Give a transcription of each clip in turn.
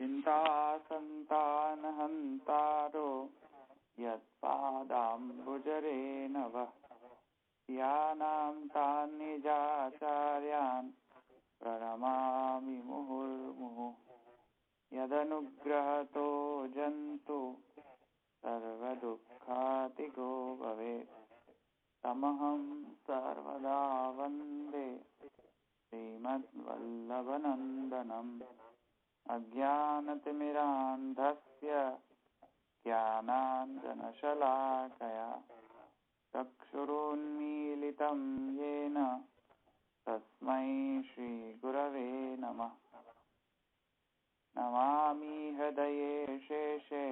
चिंता संतानहंतारो यत्पादाम्बुजरेण वः यानां तान् निजाचार्यान् प्रणमामि मुहुर्मुहुः यदनुग्रहतो जन्तु सर्वदुःखातिगो भवेत् तमहं सर्वदा वन्दे श्रीमद्वल्लभनन्दनम् अज्ञानतिमिरान्धस्य ज्ञानाञ्जनशलाकया चक्षुरुन्मीलितं येन तस्मै श्रीगुरवे नमः। नमामि हृदये शेषे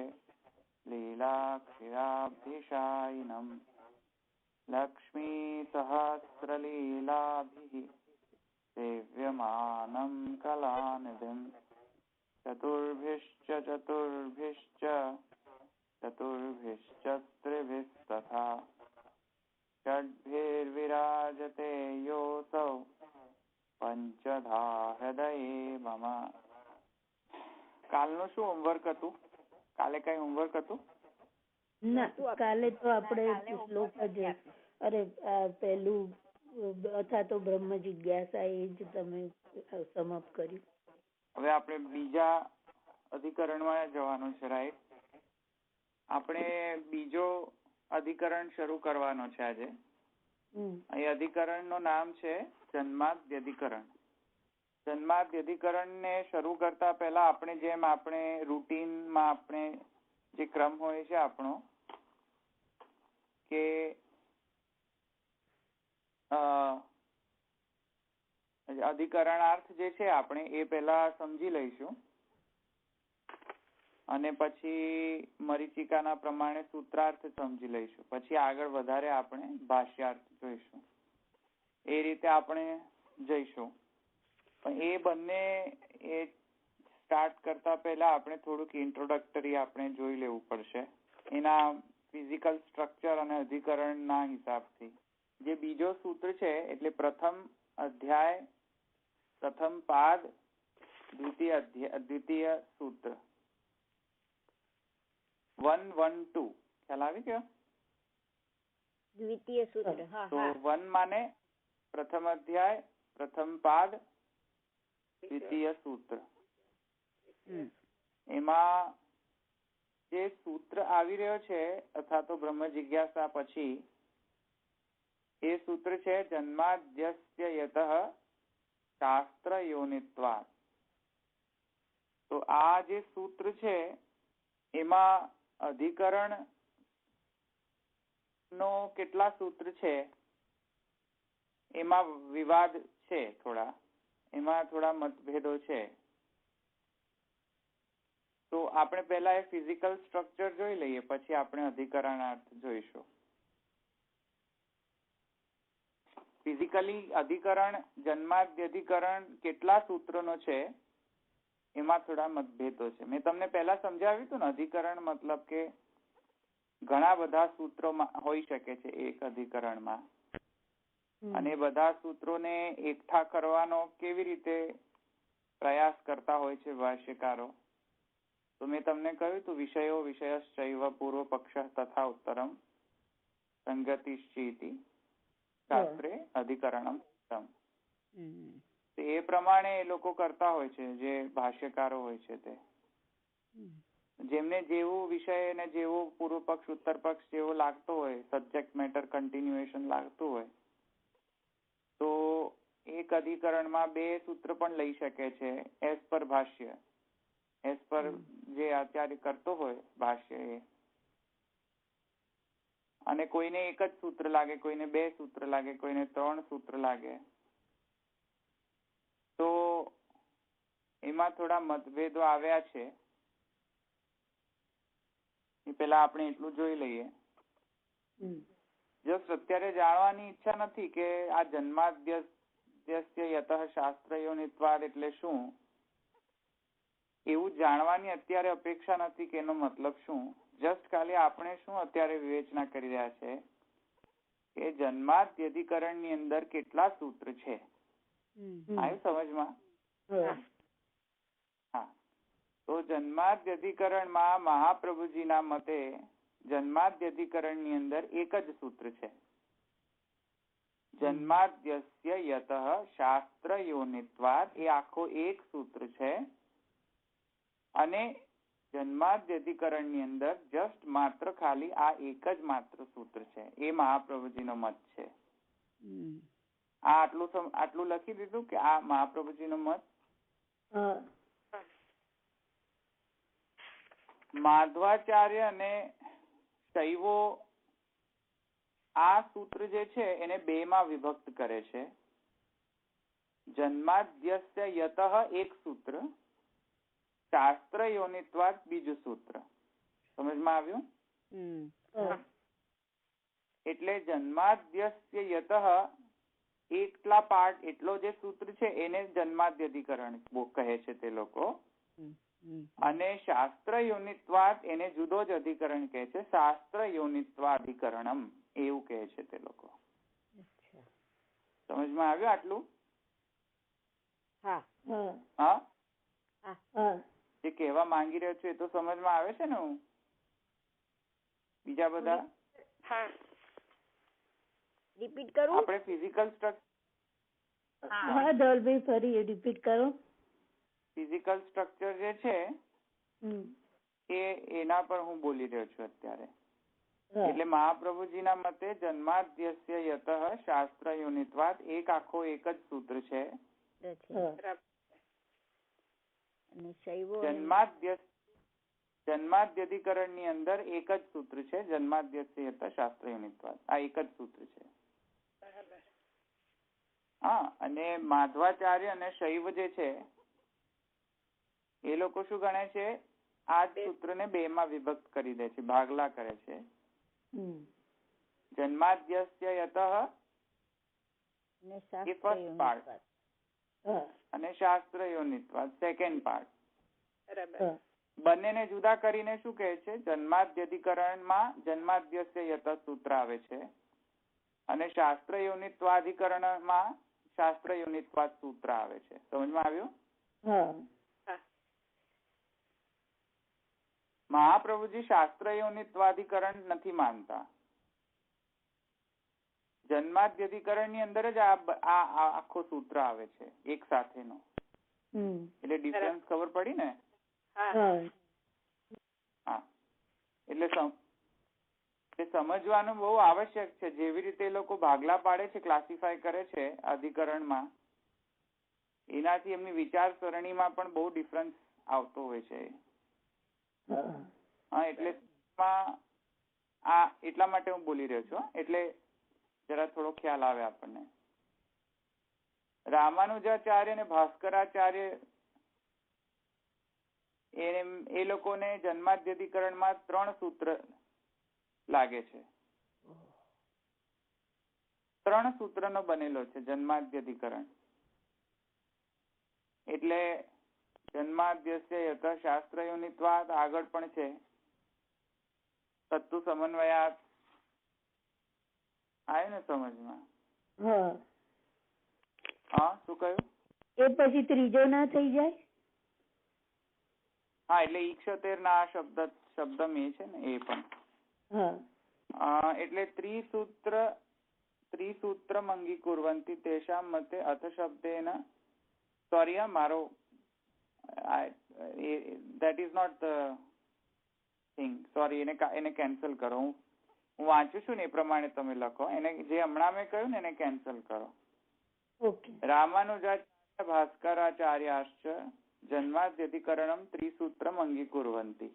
लीलाक्षिराब्धिशायिनम् लक्ष्मीसहस्रलीलाभिः सेव्यमानं कलानिधिम् चतुर्भिश्च त्रिभिस्तथा षड्भिर्विराजते योऽसौ पंचधा हृदये मम। કાલનું શું હોમવર્ક હતું? કાલે કઈ હોમવર્ક હતું? ના, કાલે તો આપણે શ્લોક જ પેલું અથવા તો બ્રહ્મ જિજ્ઞાસા એ જ તમે સમાપ્ત કર્યું. હવે આપણે બીજા અધિકરણમાં જવાનું છે, રાઈટ? આપણે બીજો અધિકરણ શરૂ કરવાનો છે આજે. એ અધિકરણનું નામ છે જન્માદ્યધિકરણ. જન્માદ્યધિકરણને શરૂ કરતા પહેલા આપણે જેમ આપણે રૂટીનમાં આપણે જે ક્રમ હોય છે આપણો કે અધિકરણાર્થ જે છે આપણે એ પહેલા સમજી લઈશું અને પછી મરીચિકાના પ્રમાણે સૂત્રાર્થ સમજી લઈશું, પછી આગળ વધારે આપણે ભાષ્યાર્થ જોઈશું. એ રીતે આપણે જઈશું. પણ એ બંને એ સ્ટાર્ટ કરતા પહેલા આપણે થોડુંક ઇન્ટ્રોડક્ટરી આપણે જોઈ લેવું પડશે એના ફિઝિકલ સ્ટ્રક્ચર અને અધિકરણના હિસાબથી. જે બીજો સૂત્ર છે એટલે પ્રથમ અધ્યાય પ્રથમ પાદ દ્વિતીય સૂત્ર 1-1-2 ખ્યાલ આવી ગયો? દ્વિતીય સૂત્ર. તો 1 માને પ્રથમ અધ્યાય પ્રથમ પાદ દ્વિતીય સૂત્ર. એમાં જે સૂત્ર આવી રહ્યો છે અથવા તો બ્રહ્મ જિજ્ઞાસા પછી એ સૂત્ર છે જન્માદ્યસ્ય યતઃ શાસ્ત્ર યોનિત્વાत्. તો આ જે સૂત્ર છે એમાં અધિકરણ નો કેટલા સૂત્ર છે એમાં વિવાદ છે, એમાં થોડા મતભેદો છે. તો આપણે પહેલા એ ફિઝિકલ સ્ટ્રક્ચર જોઈ લઈએ, પછી આપણે અધિકરણાર્થ જોઈશું. ફિઝિકલી અધિકરણ જન્માદ્યધિકરણ કેટલા સૂત્રોનો છે એમાં થોડા મતભેદો છે. મેં તમને પહેલા સમજાવ્યું હતું ને, અધિકરણ મતલબ કે ઘણા બધા સૂત્રો હોઈ શકે છે એક અધિકરણમાં, અને બધા સૂત્રોને એકઠા કરવાનો કેવી રીતે પ્રયાસ કરતા હોય છે ભાષ્યકારો. તો મેં તમને કહ્યું હતું વિષયો વિષયશ્ચૈવ પૂર્વ પક્ષ તથા ઉત્તરમ સંગતિશ્ચિતિ શાસ્ત્રે અધિકરણમ. એ પ્રમાણે એ લોકો કરતા હોય છે જે ભાષ્યકારો હોય છે તે. જેમને જેવું વિષય અને જેવું પૂર્વ પક્ષ ઉત્તર પક્ષ જેવો લાગતો હોય, સબ્જેક્ટ મેટર કન્ટિન્યુએશન લાગતું હોય, તો એક અધિકરણમાં બે સૂત્ર પણ લઈ શકે છે એઝ પર ભાષ્ય, એઝ પર જે આચાર્ય કરતો હોય ભાષ્ય એ. અને કોઈને એક જ સૂત્ર લાગે, કોઈને બે સૂત્ર લાગે, કોઈને 3 સૂત્ર લાગે. તો એમાં થોડા મતભેદો આવ્યા છે. એ પેલા આપણે એટલું જોઈ લઈએ. જસ્ટ અત્યારે જાણવાની ઈચ્છા નથી કે આ જન્માદ્યસ્ય યતઃ શાસ્ત્રયોનિત્વાદ એટલે શું, એવું જાણવાની અત્યારે અપેક્ષા નથી કે એનો મતલબ શું. જસ્ટ ખાલી આપણે શું અત્યારે વિવેચના કરી રહ્યા છે કે જન્માદ્યધિકરણ ની અંદર કેટલા સૂત્ર છે. આવ્યું સમજમાં? હા. તો જન્માદ્યધિકરણમાં મહાપ્રભુજીના મતે જન્માદ્યધિકરણની અંદર એક જ સૂત્ર છે. જન્માદ્યસ્ય યતઃ શાસ્ત્ર યોનિત્વાદ, એ આખો એક સૂત્ર છે. અને જન્માદ્યધિકરણની અંદર જસ્ટ માત્ર ખાલી આ એક જ માત્ર સૂત્ર છે, એ મહાપ્રભુજીનો મત છે. આ આટલું લખી દીધું કે આ મહાપ્રભુજીનો મત. માધવાચાર્ય અને શૈવો આ સૂત્ર જે છે એને બે માં વિભક્ત કરે છે. જન્માદ્યસ્ય યતઃ એક સૂત્ર, શાસ્ત્ર યોનિત્વાદ બીજું સૂત્ર. સમજમાં આવ્યું? એટલે જન્માદ્યસ્ય યતઃ એકલા પાર્ટ એટલો જે સૂત્ર છે એને જન્માદ્યધિકરણ કહે છે તે લોકો. અને શાસ્ત્ર યોનિત્વાદ એને જુદો જ અધિકરણ કહે છે, શાસ્ત્ર યોનિત્વાધિકરણમ એવું કહે છે તે લોકો. સમજમાં આવ્યું આટલું? હા, જે કહેવા માંગી રહ્યો છું એ તો સમજમાં આવે છે ને? હું બીજા બધા રિપીટ કરું? આપણે ફિઝિકલ સ્ટ્રક્ચર, હા ધવલભાઈ ફરી રિપીટ કરો. ફિઝિકલ સ્ટ્રક્ચર જે છે એના પર હું બોલી રહ્યો છું અત્યારે. એટલે મહાપ્રભુજીના મતે જન્માદ્યસ્ય યતઃ શાસ્ત્ર યોનિત્વાદ એક આખો એક જ સૂત્ર છે. જન્માદ્યધિકરણ ની અંદર એક જ સૂત્ર છે, જન્માદ્યસ્ય યતઃ શાસ્ત્ર યોનિત્વાદ, આ એક જ સૂત્ર છે. હા, અને માધવાચાર્ય અને શૈવ જે છે એ લોકો શું ગણે છે? આ જ સૂત્રને બે માં વિભક્ત કરી દે છે, ભાગલા કરે છે. જન્માદ્યસ્ય યતઃ એ ફર્સ્ટ પાર્ટ અને શાસ્ત્ર યોનિત્વાદ સેકન્ડ પાર્ટ. બંનેને જુદા કરીને શું કહે છે? જન્માદ્યધિકરણમાં જન્માદ્યસ્ય યતઃ સૂત્ર આવે છે અને શાસ્ત્ર યોનિત્વાધિકરણમાં શાસ્ત્ર યોનિત્વાદ સૂત્ર આવે છે. સમજમાં આવ્યું? મહાપ્રભુજી શાસ્ત્ર યોનિત્વાધિકરણ નથી માનતા. જન્માદ્યધિકરણ ની અંદર જ આ આખો સૂત્ર આવે છે એક સાથેનો. એટલે ડિફરન્સ ખબર પડી ને? હા, એટલે સમજવાનું બહુ આવશ્યક છે. જેવી રીતે એ લોકો ભાગલા પાડે છે, ક્લાસિફાય કરે છે અધિકરણમાં, એનાથી એમની વિચારસરણીમાં પણ બહુ ડિફરન્સ આવતો હોય છે. હા, એટલે એટલા માટે હું બોલી રહ્યો છું. એટલે જરા થોડો ખ્યાલ આવે આપણને. રામાનુજાચાર્ય અને ભાસ્કરાચાર્ય એ લોકોને જન્માદ્યધિકરણમાં 3 સૂત્ર લાગે છે. 3 સૂત્રનો બનેલો છે જન્માદ્યધિકરણ. એટલે જન્માદ્યસ્ય યતઃ શાસ્ત્ર યોનિત્વાદ આગળ પણ છે, તત્તુ સમન્વયાત. આવે ને સમજમાં? હા, શું કહ્યું? એ પછી ત્રીજો ના થઈ જાય? હા, એટલે ઈક્ષતેર ના શબ્દ એ છે ને એ પણ. એટલે ત્રિસૂત્રમ અંગીકુર્વન્તિ તેષામ મતે અથ શબ્દેન. સોરી, મારો that is not the thing. sorry, એને કેન્સલ કરો. હું વાંચું છું ને એ પ્રમાણે તમે લખો. એને જે હમણાં મેં કહ્યું ને એને કેન્સલ કરો. રામાનુજાચાર્ય ભાસ્કરાચાર્યાશ્ચ જન્માદ્યધિકરણમ ત્રિસૂત્રમ અંગીકુર્વન્તિ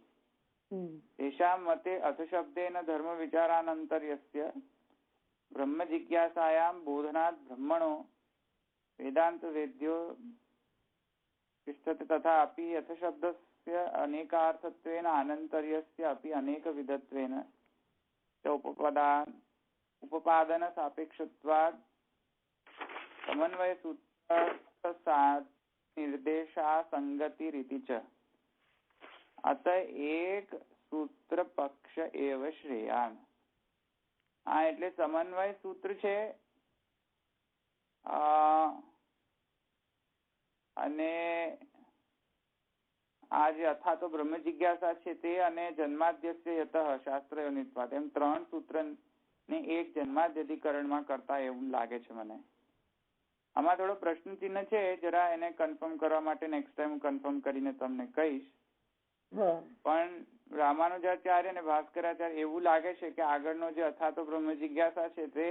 તેષામ મતે અથ શબ્દેન ધર્મ વિચારાનંતર્યસ્ય બ્રહ્મ જિજ્ઞાસાયામ બોધનાत् બ્રહ્મણો વેદાંત વેદ્યો तिष्ठति तथा अपि यथ शब्दस्य अनेकार्थत्वेन अनन्तर्यस्य अपि अनेकविधत्वेन च उपपादन सापेक्षत्वात् समन्वय सूत्र निर्देशा संगतिरिति च अत एक सूत्र पक्ष एव श्रेयान्. આ એટલે સમન્વય સૂત્ર છે અને આ જે અથાતો બ્રહ્મ જિજ્ઞાસા છે તે અને જન્માદ્યસ્ય યતઃ શાસ્ત્રયોનિત્વાત એમ 3 સૂત્ર ને એક જન્માદ્યધિકરણમાં કરતા એવું લાગે છે મને. આમાં થોડો પ્રશ્ન ચિહ્ન છે, જરા એને કન્ફર્મ કરવા માટે નેક્સ્ટ ટાઈમ કન્ફર્મ કરીને તમને કહીશ. પણ રામાનુજાચાર્ય અને ભાસ્કરાચાર્ય એવું લાગે છે કે આગળનો જે અથાતો બ્રહ્મ જિજ્ઞાસા છે તે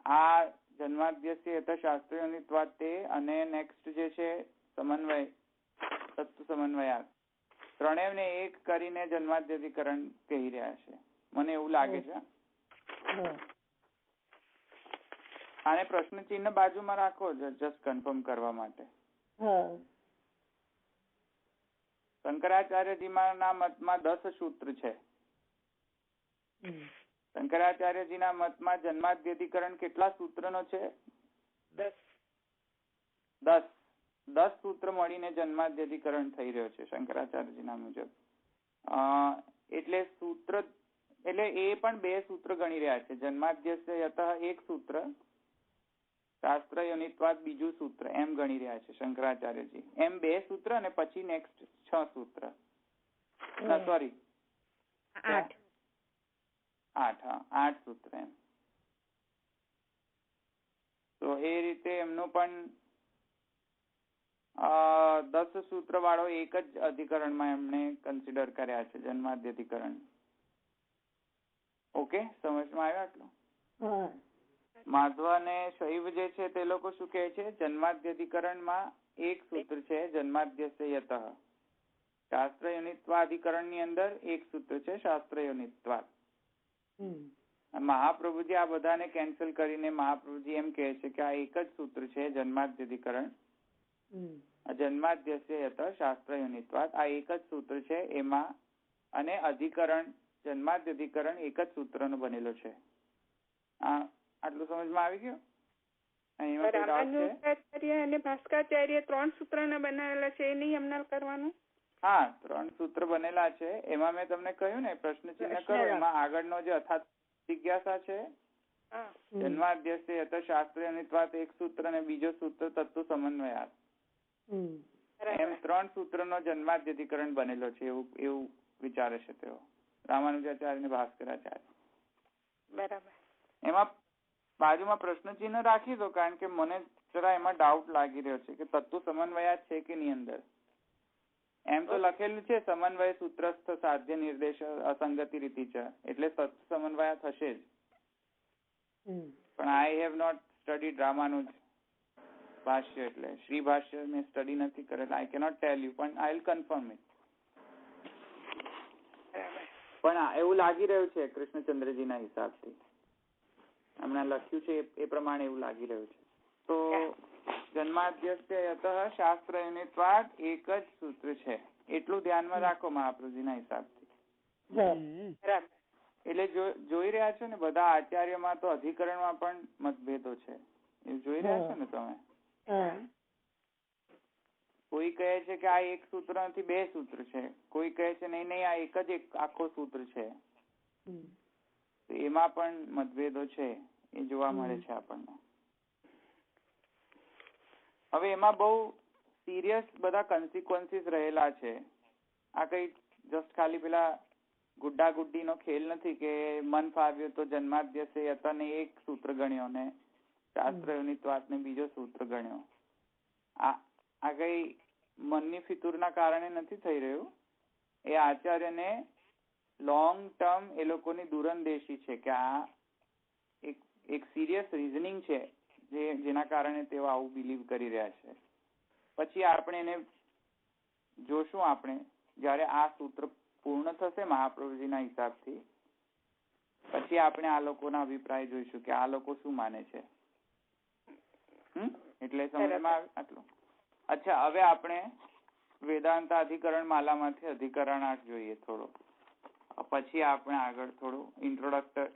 આ જન્માદ્યસ્ય યતઃ શાસ્ત્રયોનિત્વાત તે અને નેક્સ્ટ જે છે સમન્વય તત્વ સમન્વયા ત્રણેયને એક કરીને જન્માદ્યધિકરણ કહી રહ્યા છે, મને એવું લાગે છે. આને પ્રશ્ન ચિહ્ન બાજુમાં રાખો જસ્ટ કન્ફર્મ કરવા માટે. શંકરાચાર્યજીના મતમાં 10 સૂત્ર છે. શંકરાચાર્યજીના મતમાં જન્માદ્યધિકરણ કેટલા સૂત્રનો છે? 10 સૂત્ર મળીને જન્માદ્યધિકરણ થઈ રહ્યો છે શંકરાચાર્યજીના મુજબ. એટલે એ પણ 2 સૂત્ર ગણી રહ્યા છે. જન્માદ્યસ્ય યતઃ એક સૂત્ર, શાસ્ત્ર યોનિત્વાદ બીજું સૂત્ર, એમ ગણી રહ્યા છે શંકરાચાર્યજી. એમ 2 સૂત્ર અને પછી નેક્સ્ટ 6 સૂત્ર, સોરી 8 સૂત્ર એમ. તો એ રીતે એમનું પણ 10 સૂત્ર વાળો એક જ અધિકરણમાં એમને કન્સિડર કર્યા છે, જન્માદ્યધિકરણ. ઓકે, સમજમાં આવ્યો આટલું? માધવ અને શૈવ જે છે તે લોકો શું કહે છે? જન્માદ્યધિકરણમાં એક સૂત્ર છે જન્માદ્યસ્ય યતઃ. શાસ્ત્ર યોનિત્વાધિકરણની અંદર એક સૂત્ર છે શાસ્ત્ર યોનિત્વાદ. મહાપ્રભુજી આ બધાને કેન્સલ કરીને મહાપ્રભુજી એમ કહે છે કે આ એક જ સૂત્ર છે જન્માદ્યધિકરણ. જન્માદ્યસ્ય યતઃ શાસ્ત્ર યોનિત્વાદ આ એક જ સૂત્ર છે એમાં, અને અધિકરણ જન્માદ્યધિકરણ એક જ સૂત્રનો બનેલો છે. આટલું સમજમાં આવી ગયું? રામાનુજાચાર્ય અને ભાસ્કરાચાર્ય 3 સૂત્રના બનાવેલા છે, એ નહીં અમને કરવાનું? હા, 3 સૂત્ર બનેલા છે. એમાં મેં તમને કહ્યું ને પ્રશ્ન ચિહ્ન કરો, એમાં આગળનો જે અથાત જિજ્ઞાસા છે જન્માદ્યસ્ય યતઃ શાસ્ત્રયોનિત્વાત એક સૂત્ર અને બીજો સૂત્ર તત્વ સમન્વયાત, એમ 3 સૂત્રનો જન્માદ્યધિકરણ બનેલો છે એવું વિચારે છે તેઓ, રામાનુજાચાર્ય અને ભાસ્કરાચાર્ય. બરાબર. એમાં બાજુમાં પ્રશ્ન ચિહ્ન રાખી દો, કારણ કે મને જરા એમાં ડાઉટ લાગી રહ્યો છે કે તત્વ સમન્વયા છે કે ની અંદર. એમ તો લખેલું છે સમન્વય સૂત્રસ્થ સાધ્ય નિર્દેશ અસંગતિ રીતિ છે, એટલે તત્વ સમન્વયા થશે જ. પણ I have not studied Ramanuja Bhashya, એટલે શ્રી ભાષ્ય મેં સ્ટડી નથી કરેલ. આઈ કેનોટ ટેલ યુ, પણ આઈ વિલ કન્ફર્મ ઇટ. પણ એવું લાગી રહ્યું છે કૃષ્ણચંદ્રજીના હિસાબથી હમણાં લખ્યું છે એ પ્રમાણે એવું લાગી રહ્યું છે. તો જન્માદ્યસ્ય યતઃ શાસ્ત્ર યોનિત્વાદ એક જ સૂત્ર છે, એટલું ધ્યાનમાં રાખો મહાપ્રભુજીના હિસાબથી. એટલે જોઈ રહ્યા છો ને બધા આચાર્યમાં તો અધિકરણમાં પણ મતભેદો છે, એ જોઈ રહ્યા છો ને તમે. કોઈ કહે છે કે આ એક સૂત્ર નથી 2 સૂત્ર છે, કોઈ કહે છે નહીં આ એક જ આખો સૂત્ર છે. એમાં પણ મતભેદો છે, એ જોવા મળે છે આપણને. હવે એમાં બહુ સિરિયસ બધા કન્સિક્વન્સીસ રહેલા છે. આ કઈ જસ્ટ ખાલી પેલા ગુડ્ડા ગુડ્ડીનો ખેલ નથી કે મન ફાવ્યો તો જન્માદ્યસ્ય યતઃ ને એક સૂત્ર ગણ્યો ને શાસ્ત્ર યોનિત્વાત ને બીજો સૂત્ર ગણ્યો. આ કઈ મનની ફિતુરના કારણે નથી થઈ રહ્યું. એ આચાર્યને લોંગ ટર્મ એ લોકોની દૂરંદેશી છે કે આ એક સિરિયસ રીઝનિંગ છે જેના કારણે તેઓ આવું બિલીવ કરી રહ્યા છે. પછી આપણે એને જોશું, આપણે જયારે આ સૂત્ર પૂર્ણ થશે મહાપ્રભુજીના હિસાબથી, પછી આપણે આ લોકોના અભિપ્રાય જોઈશું કે આ લોકો શું માને છે. એટલે સમજમાં આટલું. અચ્છા, હવે આપણે વેદાંત અધિકરણ માલામાંથી અધિકરણ 8 જોઈએ થોડો, પછી આપણે આગળ થોડું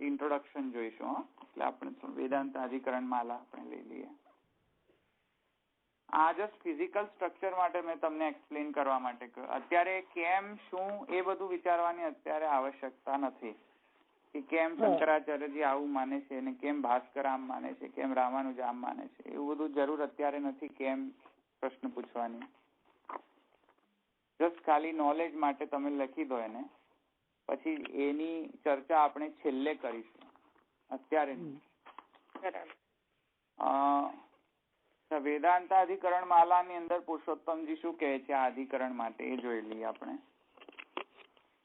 ઇન્ટ્રોડક્શન જોઈશું. એટલે આપણે વેદાંત અધિકરણ માલા આપણે લઈ લઈએ. આ જસ્ટ ફિઝિકલ સ્ટ્રક્ચર માટે મેં તમને એક્સપ્લેન કરવા માટે કહ્યું. અત્યારે કેમ શું એ બધું વિચારવાની અત્યારે આવશ્યકતા નથી કે કેમ શંકરાચાર્યજી આવું માને છે અને કેમ ભાસ્કર આમ માને છે, કેમ રામાનુજ આમ માને છે, એવું બધું જરૂર અત્યારે નથી કેમ પ્રશ્ન પૂછવાની. જસ્ટ ખાલી નોલેજ માટે તમે લખી દો એને, પછી એની ચર્ચા આપણે છેલ્લે કરીશું, અત્યારે વેદાંત અધિકરણ માલાની અંદર પુરુષોત્તમજી શું કહે છે આ અધિકરણ માટે એ જોઈ લઈએ આપણે.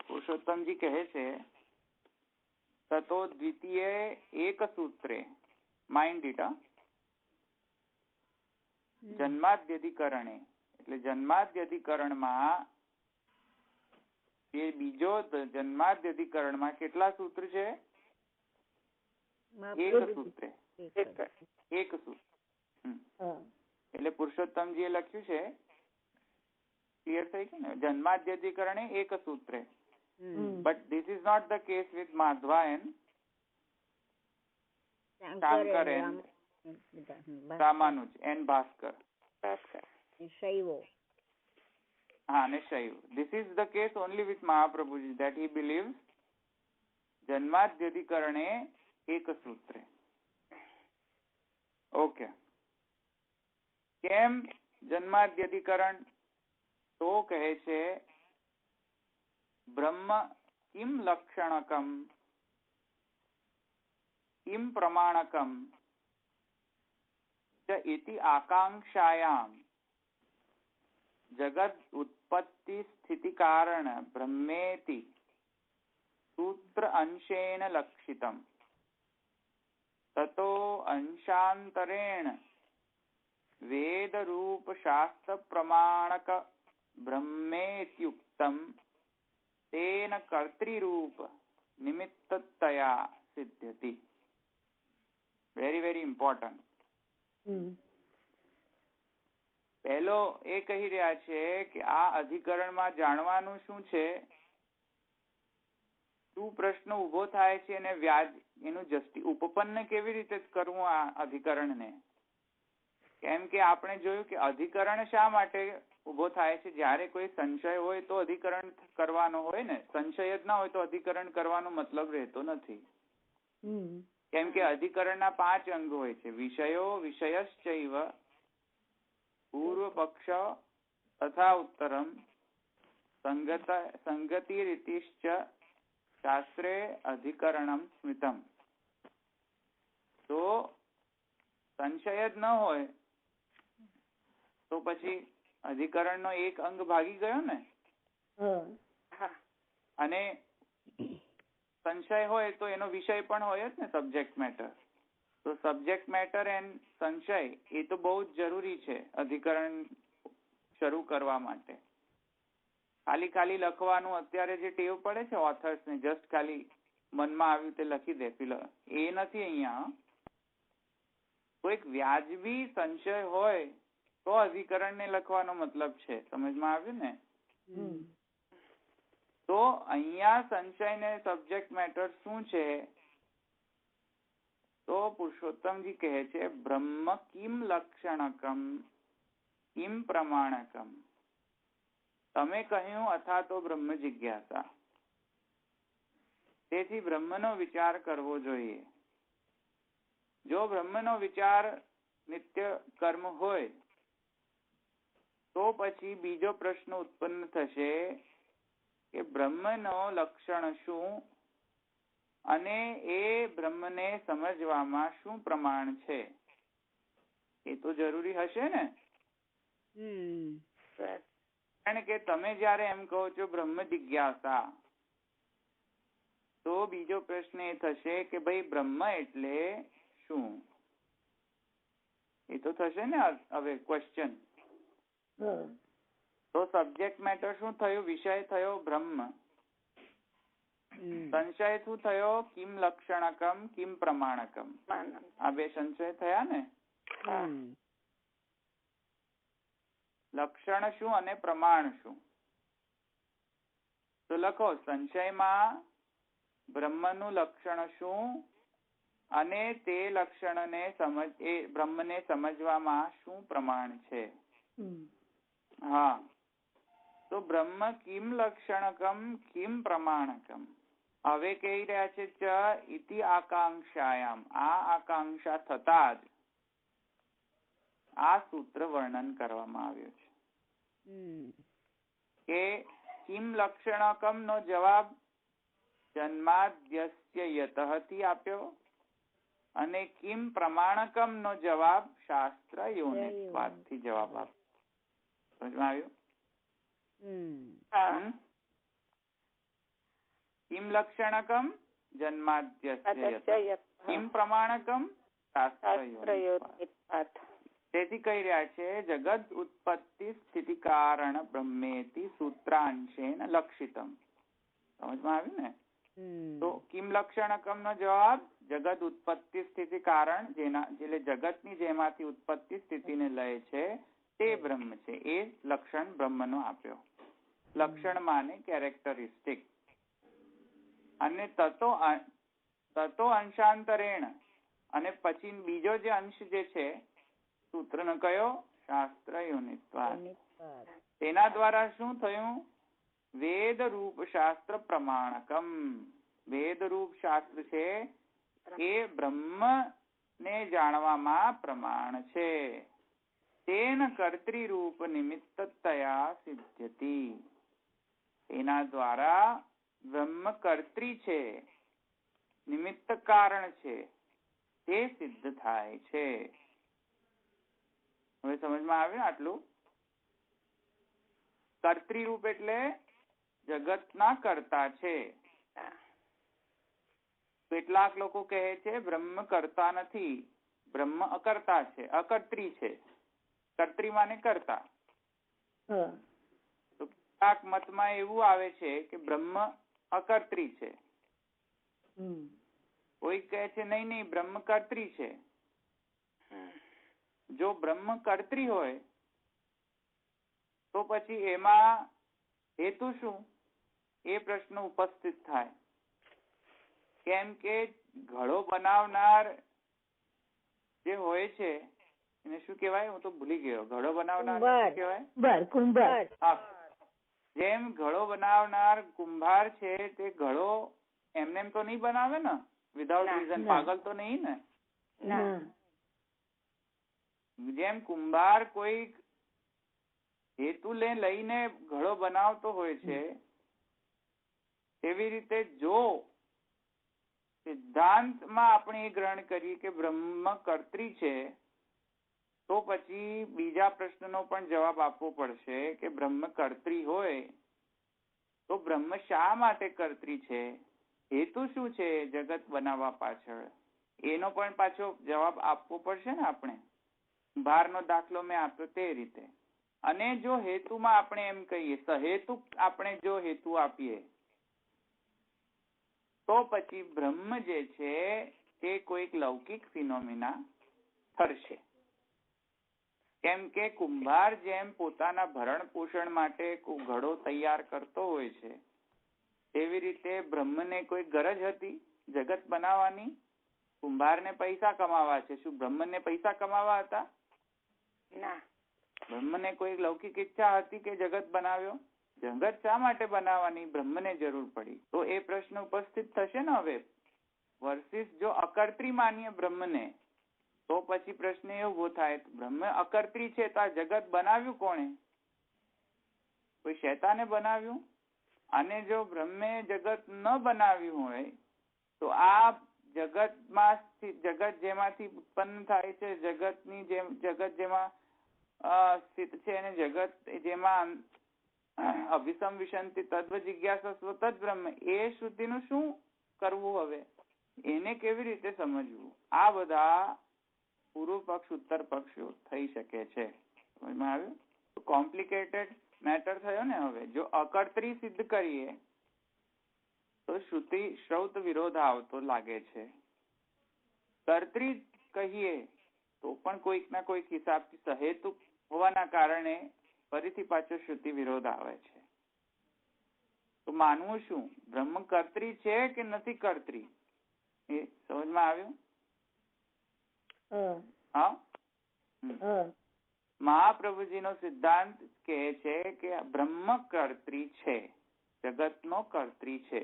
પુરુષોત્તમજી કહે છે તતો દ્વિતીય એક સૂત્રે, માઇન્ડ ઇટ, જન્માદ્યધિકરણે, એટલે જન્માદ્યધિકરણમાં એ બીજો જન્માદ્યધિકરણમાં કેટલા સૂત્ર છે? એક સૂત્રે, એક સૂત્ર. એટલે પુરુષોત્તમજી એ લખ્યું છે, ક્લિયર થઈ ગયું ને, જન્માદ્યધિકરણે એક સૂત્રે. But this is not the case with માધવાયન, શાંકર એન્ડ રામાનુજ એન્ડ ભાસ્કર. શૈવો. હા, અને શૈવ. This is the case only with Mahaprabhuji, that he believes જન્માદ્યધિકરણે એક સૂત્રે. ઓકે. કેમ જન્માદ્યધિકરણ? તો કહે છે બ્રહ્મ કિમ લક્ષણકમ કિમ પ્રમાણકમ ચ ઇતિ આકાંક્ષાયામ જગદ ઉત્પત્તિ સ્થિતિ કારણ બ્રહ્મેતિ સૂત્ર અંશેન લક્ષિતમ તતો અંશાંતરેણ વેદ રૂપ શાસ્ત્ર પ્રમાણક બ્રહ્મેત્યુક્તમ તેન કર્તૃરૂપ નિમિત્તતયા સિદ્ધ્યતિ. Very very important. પહેલો એ કહી રહ્યા છે કે આ અધિકરણમાં જાણવાનું શું છે, શું પ્રશ્ન ઉભો થાય છે અને વ્યાજ એનું ઉપપન્ન કેવી રીતે કરવું આ અધિકરણને. કેમ કે આપણે જોયું કે અધિકરણ શા માટે ઉભો થાય છે? જયારે કોઈ સંશય હોય તો અધિકરણ કરવાનો હોય ને, સંશય જ ના હોય તો અધિકરણ કરવાનો મતલબ રહેતો નથી. કેમ કે અધિકરણના 5 અંગ હોય છે: વિષયો, વિષયશ્ચૈવ, પૂર્વ પક્ષ તથા ઉત્તરમ, સંગતિ રીતિશ્ચ શાસ્ત્રે અધિકરણમ સ્મિતમ. તો સંશય જ ન હોય તો પછી અધિકરણનો એક અંગ ભાગી ગયો ને. અને સંશય હોય તો એનો વિષય પણ હોય જ ને, સબ્જેક્ટ મેટર. તો સબ્જેક્ટ મેટર એન્ડ સંશય એ તો બહુ જ જરૂરી છે અધિકરણ શરૂ કરવા માટે. ખાલી લખવાનું અત્યારે જે ટેવ પડે છે ઓથર્સને, જસ્ટ ખાલી મનમાં આવ્યું તે લખી દે, એ નથી અહીંયા. કોઈક વ્યાજબી સંશય હોય તો અધિકરણને લખવાનો મતલબ છે. સમજમાં આવ્યું ને? તો અહીંયા સંશય ને સબ્જેક્ટ મેટર શું છે? તો પુરુષોત્તમજી કહે છે બ્રહ્મ કિમ લક્ષણકમ કિમ પ્રમાણકમ. તમે કહ્યું અથવા તો બ્રહ્મ જિજ્ઞાસા, તેથી બ્રહ્મનો વિચાર કરવો જોઈએ. જો બ્રહ્મનો વિચાર નિત્ય કર્મ હોય તો પછી બીજો પ્રશ્ન ઉત્પન્ન થશે કે બ્રહ્મનો લક્ષણ શું અને એ બ્રહ્મને સમજવામાં શું પ્રમાણ છે? એ તો જરૂરી હશે ને. કારણ કે તમે જયારે એમ કહો છો બ્રહ્મ જિજ્ઞાસા, તો બીજો પ્રશ્ન એ થશે કે ભાઈ બ્રહ્મ એટલે શું? એ તો થશે ને હવે ક્વેશ્ચન. તો સબ્જેક્ટ મેટર શું થયું? વિષય થયો બ્રહ્મ. સંશય શું થયો? કિમ લક્ષણકમ કિમ પ્રમાણકમ. આ બે સંશય થયા ને. લક્ષણ શું અને પ્રમાણ શું? તો લખો, સંશયમાં બ્રહ્મનું લક્ષણ શું અને તે લક્ષણને બ્રહ્મને સમજવામાં શું પ્રમાણ છે? હા, તો બ્રહ્મ કિમ લક્ષણકમ કિમ પ્રમાણકમ. હવે કહી રહ્યા છે ચ ઇતિ આકાંક્ષાયામ. આ આકાંક્ષા થતા જ આ સૂત્ર વર્ણન કરવામાં આવ્યું છે. કે કિમ લક્ષણકમ નો જવાબ જન્માદ્યસ્ય યતઃ થી આપ્યો અને કિમ પ્રમાણકમ નો જવાબ શાસ્ત્ર યોનિત્વાદ થી જવાબ આપ્યો. સમજમાં આવ્યું? કિમ લક્ષણકમ જન્માદ્યસ્ય યતઃ કિમ પ્રમાણકમ શાસ્ત્ર યોનિત્વાદ. તેથી કહી રહ્યા છે જગત ઉત્પત્તિ સ્થિતિ કારણ બ્રહ્મેતિ સૂત્રાંશેન લક્ષિતમ. સમજમાં આવ્યું ને? તો કિમ લક્ષણકમ નો જવાબ જગત ઉત્પત્તિ સ્થિતિ કારણ એટલે જગતની જેમાંથી ઉત્પત્તિ સ્થિતિને લે છે તે બ્રહ્મ છે. એ લક્ષણ બ્રહ્મનો આપ્યો. લક્ષણ માને કેરેક્ટરિસ્ટિક. અને તતો અંશાંતરેણ અને પછી બીજો જે અંશ જે છે સૂત્રનો કયો? શાસ્ત્ર યોનિત્વાદ. તેના દ્વારા શું થયું? વેદ રૂપ શાસ્ત્ર પ્રમાણકમ. વેદ રૂપ શાસ્ત્ર છે એ બ્રહ્મ ને જાણવામાં પ્રમાણ છે. તેન કર્તૃરૂપ નિમિત્તતયા સિદ્ધ્યતિ. તેના દ્વારા બ્રહ્મ કર્ત્રી છે, નિમિત્ત કારણ છે, તે સિદ્ધ થાય છે. હવે સમજમાં આવ્યું આટલું? કર્તૃરૂપ એટલે જગતના કર્તા છે. કેટલાક લોકો કહે છે બ્રહ્મ કરતા નથી, બ્રહ્મ અકર્તા છે, અકર્ત્રી છે. કર્ત્રી માને કરતા. તો કેટલાક મતમાં એવું આવે છે કે બ્રહ્મ અકર્ત્રી છે. કોઈ કહે છે નહીં બ્રહ્મ કર્ત્રી છે. જો બ્રહ્મ કર્ત્રી હોય તો પછી એમાં હેતુ શું? એ પ્રશ્ન ઉપસ્થિત થાય. કેમ કે ઘડો બનાવનાર જે હોય છે એને શું કહેવાય? હું તો ભૂલી ગયો. ઘડો બનાવનાર શું કહેવાય? કુંભાર. જેમ ઘડો બનાવનાર કુંભાર છે તે ઘડો એમને તો નહીં બનાવે ને, વિધાઉટ રીઝન. પાગલ તો નહીં ને? જેમ કુંભાર કોઈ હેતુ લઈને ઘડો બનાવતો હોય છે, એવી રીતે જો સિદ્ધાંતમાં આપણે એ ગ્રહણ કરીએ કે બ્રહ્મ કર્ત્રી છે તો પછી બીજા પ્રશ્નનો પણ જવાબ આપવો પડશે કે બ્રહ્મ કર્ત્રી હોય તો બ્રહ્મ શા માટે કર્ત્રી છે? હેતુ શું છે જગત બનાવવા પાછળ? એનો પણ પાછો જવાબ આપવો પડશે ને આપણે. ભારનો દાખલો મેં આપ્યો તે રીતે. અને જો હેતુમાં આપણે એમ કહીએ સહેતુક આપણે જો હેતુ આપીએ તો પછી બ્રહ્મ જે છે તે કોઈક લૌકિક ફિનોમિના થશે. કેમ કે કુંભાર જેમ પોતાના ભરણ પોષણ માટે ઘડો તૈયાર કરતો હોય છે તેવી રીતે બ્રહ્મને કોઈ ગરજ હતી જગત બનાવવાની? કુંભારને પૈસા કમાવા છે. શું બ્રહ્મને પૈસા કમાવા હતા? ના. બ્રહ્મને કોઈ લૌકિક ઈચ્છા હતી કે જગત બનાવ્યો? જગત શા માટે બનાવવાની? બ્રહ્મને જરૂર પડી. તો એ પ્રશ્ન ઉપસ્થિત થશે ને હવે. વર્સિસ જો અકર્ત્રી માનીએ બ્રહ્મને તો પછી પ્રશ્ન એ ઉભો થાય બ્રહ્મ અકર્ત્રી છે તો આ જગત બનાવ્યું કોણે? કોઈ શૈતાને બનાવ્યું? અને જો બ્રહ્મે જગત ન બનાવ્યું હોય તો આ જગત જેમાંથી ઉત્પન્ન થાય છે, જગત જેમાં સ્થિત છે અને જગત જેમાં અભિસમ વિશંતિ તદ્વ જિજ્ઞાસસ્વ તદ બ્રહ્મ, એ શ્રુતિનું શું કરવું? હવે એને કેવી રીતે સમજવું? આ બધા પૂર્વ પક્ષ ઉત્તર પક્ષ થઈ શકે છે. સમજમાં આવ્યું? કોમ્પ્લિકેટેડ મેટર થયો ને. હવે જો અકર્ત્રી સિદ્ધ કરીએ તો શ્રુતિ શ્રૌત વિરોધ આવતો લાગે છે. કર્ત્રી કહીએ તો પણ કોઈક ના કોઈક હિસાબથી સહેતુક હોવાના કારણે ફરીથી પાછો શ્રુતિ વિરોધ આવે છે. તો માનવું શું? બ્રહ્મ કર્ત્રી છે કે નથી કર્ત્રી? એ સમજમાં આવ્યું? મહાપ્રભુજીનો સિદ્ધાંત કહે છે કે બ્રહ્મ કર્ત્રી છે, જગતનો કર્ત્રી છે.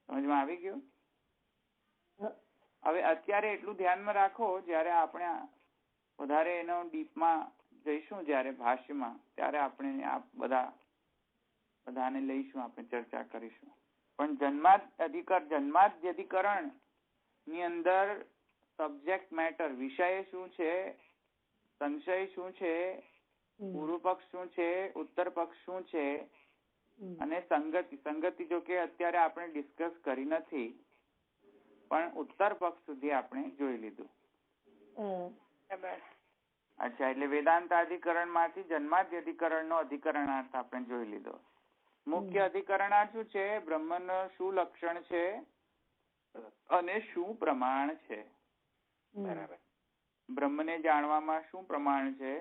સમજમાં આવી ગયું? હવે અત્યારે એટલું ધ્યાનમાં રાખો, જયારે આપણે વધારે એનો ડીપમાં જઈશું જ્યારે ભાષ્યમાં ત્યારે આપણે આ બધાને લઈશું, આપણે ચર્ચા કરીશું. પણ જન્માદ્યધિકરણ ની અંદર સબ્જેક્ટ મેટર, વિષય શું છે, સંશય શું છે, પૂર્વ પક્ષ શું છે, ઉત્તર પક્ષ શું છે, અને સંગતિ જો કે અત્યારે આપણે ડિસ્કસ કરી નથી, પણ ઉત્તર પક્ષ સુધી આપણે જોઈ લીધું. અચ્છા, એટલે વેદાંતાધિકરણ માંથી જન્માદ્યધિકરણ નો અધિકરણાર્થ આપણે જોઈ લીધો. મુખ્ય અધિકરણાર્થ શું છે? બ્રહ્મનો શું લક્ષણ છે અને શું પ્રમાણ છે. બરાબર. બ્રહ્મને જાણવામાં શું પ્રમાણ છે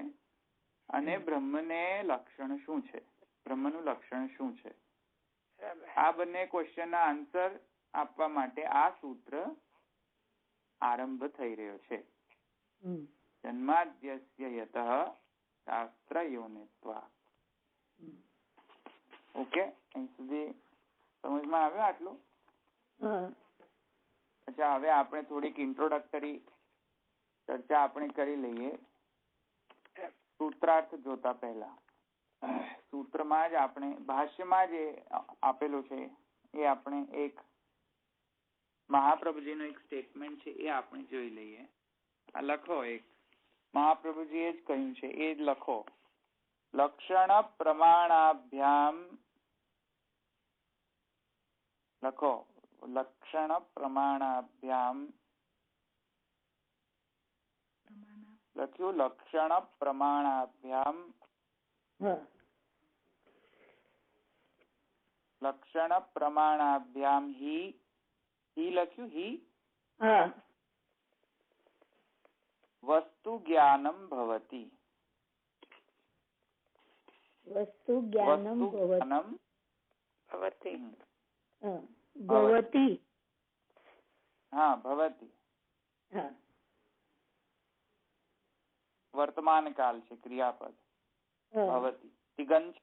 અને બ્રહ્મને લક્ષણ શું છે, બ્રહ્મનું લક્ષણ શું છે. આ બંને ક્વેશ્ચન ના આન્સર આપવા માટે આ સૂત્ર આરંભ થઈ રહ્યો છે. જન્માદ્યસ્ય યતઃ શાસ્ત્ર યોનિત્વા. ઓકે, અહીં સુધી સમજમાં આવ્યો આટલું? અચ્છા, હવે આપણે થોડીક ઇન્ટ્રોડક્ટરી ચર્ચા આપણે કરી લઈએ સૂત્રાર્થ જોતા પહેલા. સૂત્રમાં જ આપણે ભાષ્યમાં જે આપેલું છે એ આપણે એક મહાપ્રભુજીનું એક સ્ટેટમેન્ટ છે એ આપણે જોઈ લઈએ. આ લખો, એક મહાપ્રભુજીએ જ કહ્યું છે એ જ લખો. લક્ષણ પ્રમાણાભ્યામ, લખો લક્ષણ પ્રમાણાભ્યામ, લખ્યું લક્ષણ પ્રમાણાભ્યામ, લક્ષણ પ્રમાણાભ્યામ હિ લખ્યું હિ વસ્તુ જ્ઞાનમ ભવતિ. વસ્તુ જ્ઞાનમ ભવતિ. હા, ભવતિ. વર્તમાન કાલ છે, ક્રિયાપદ ભવતિ. તિગંત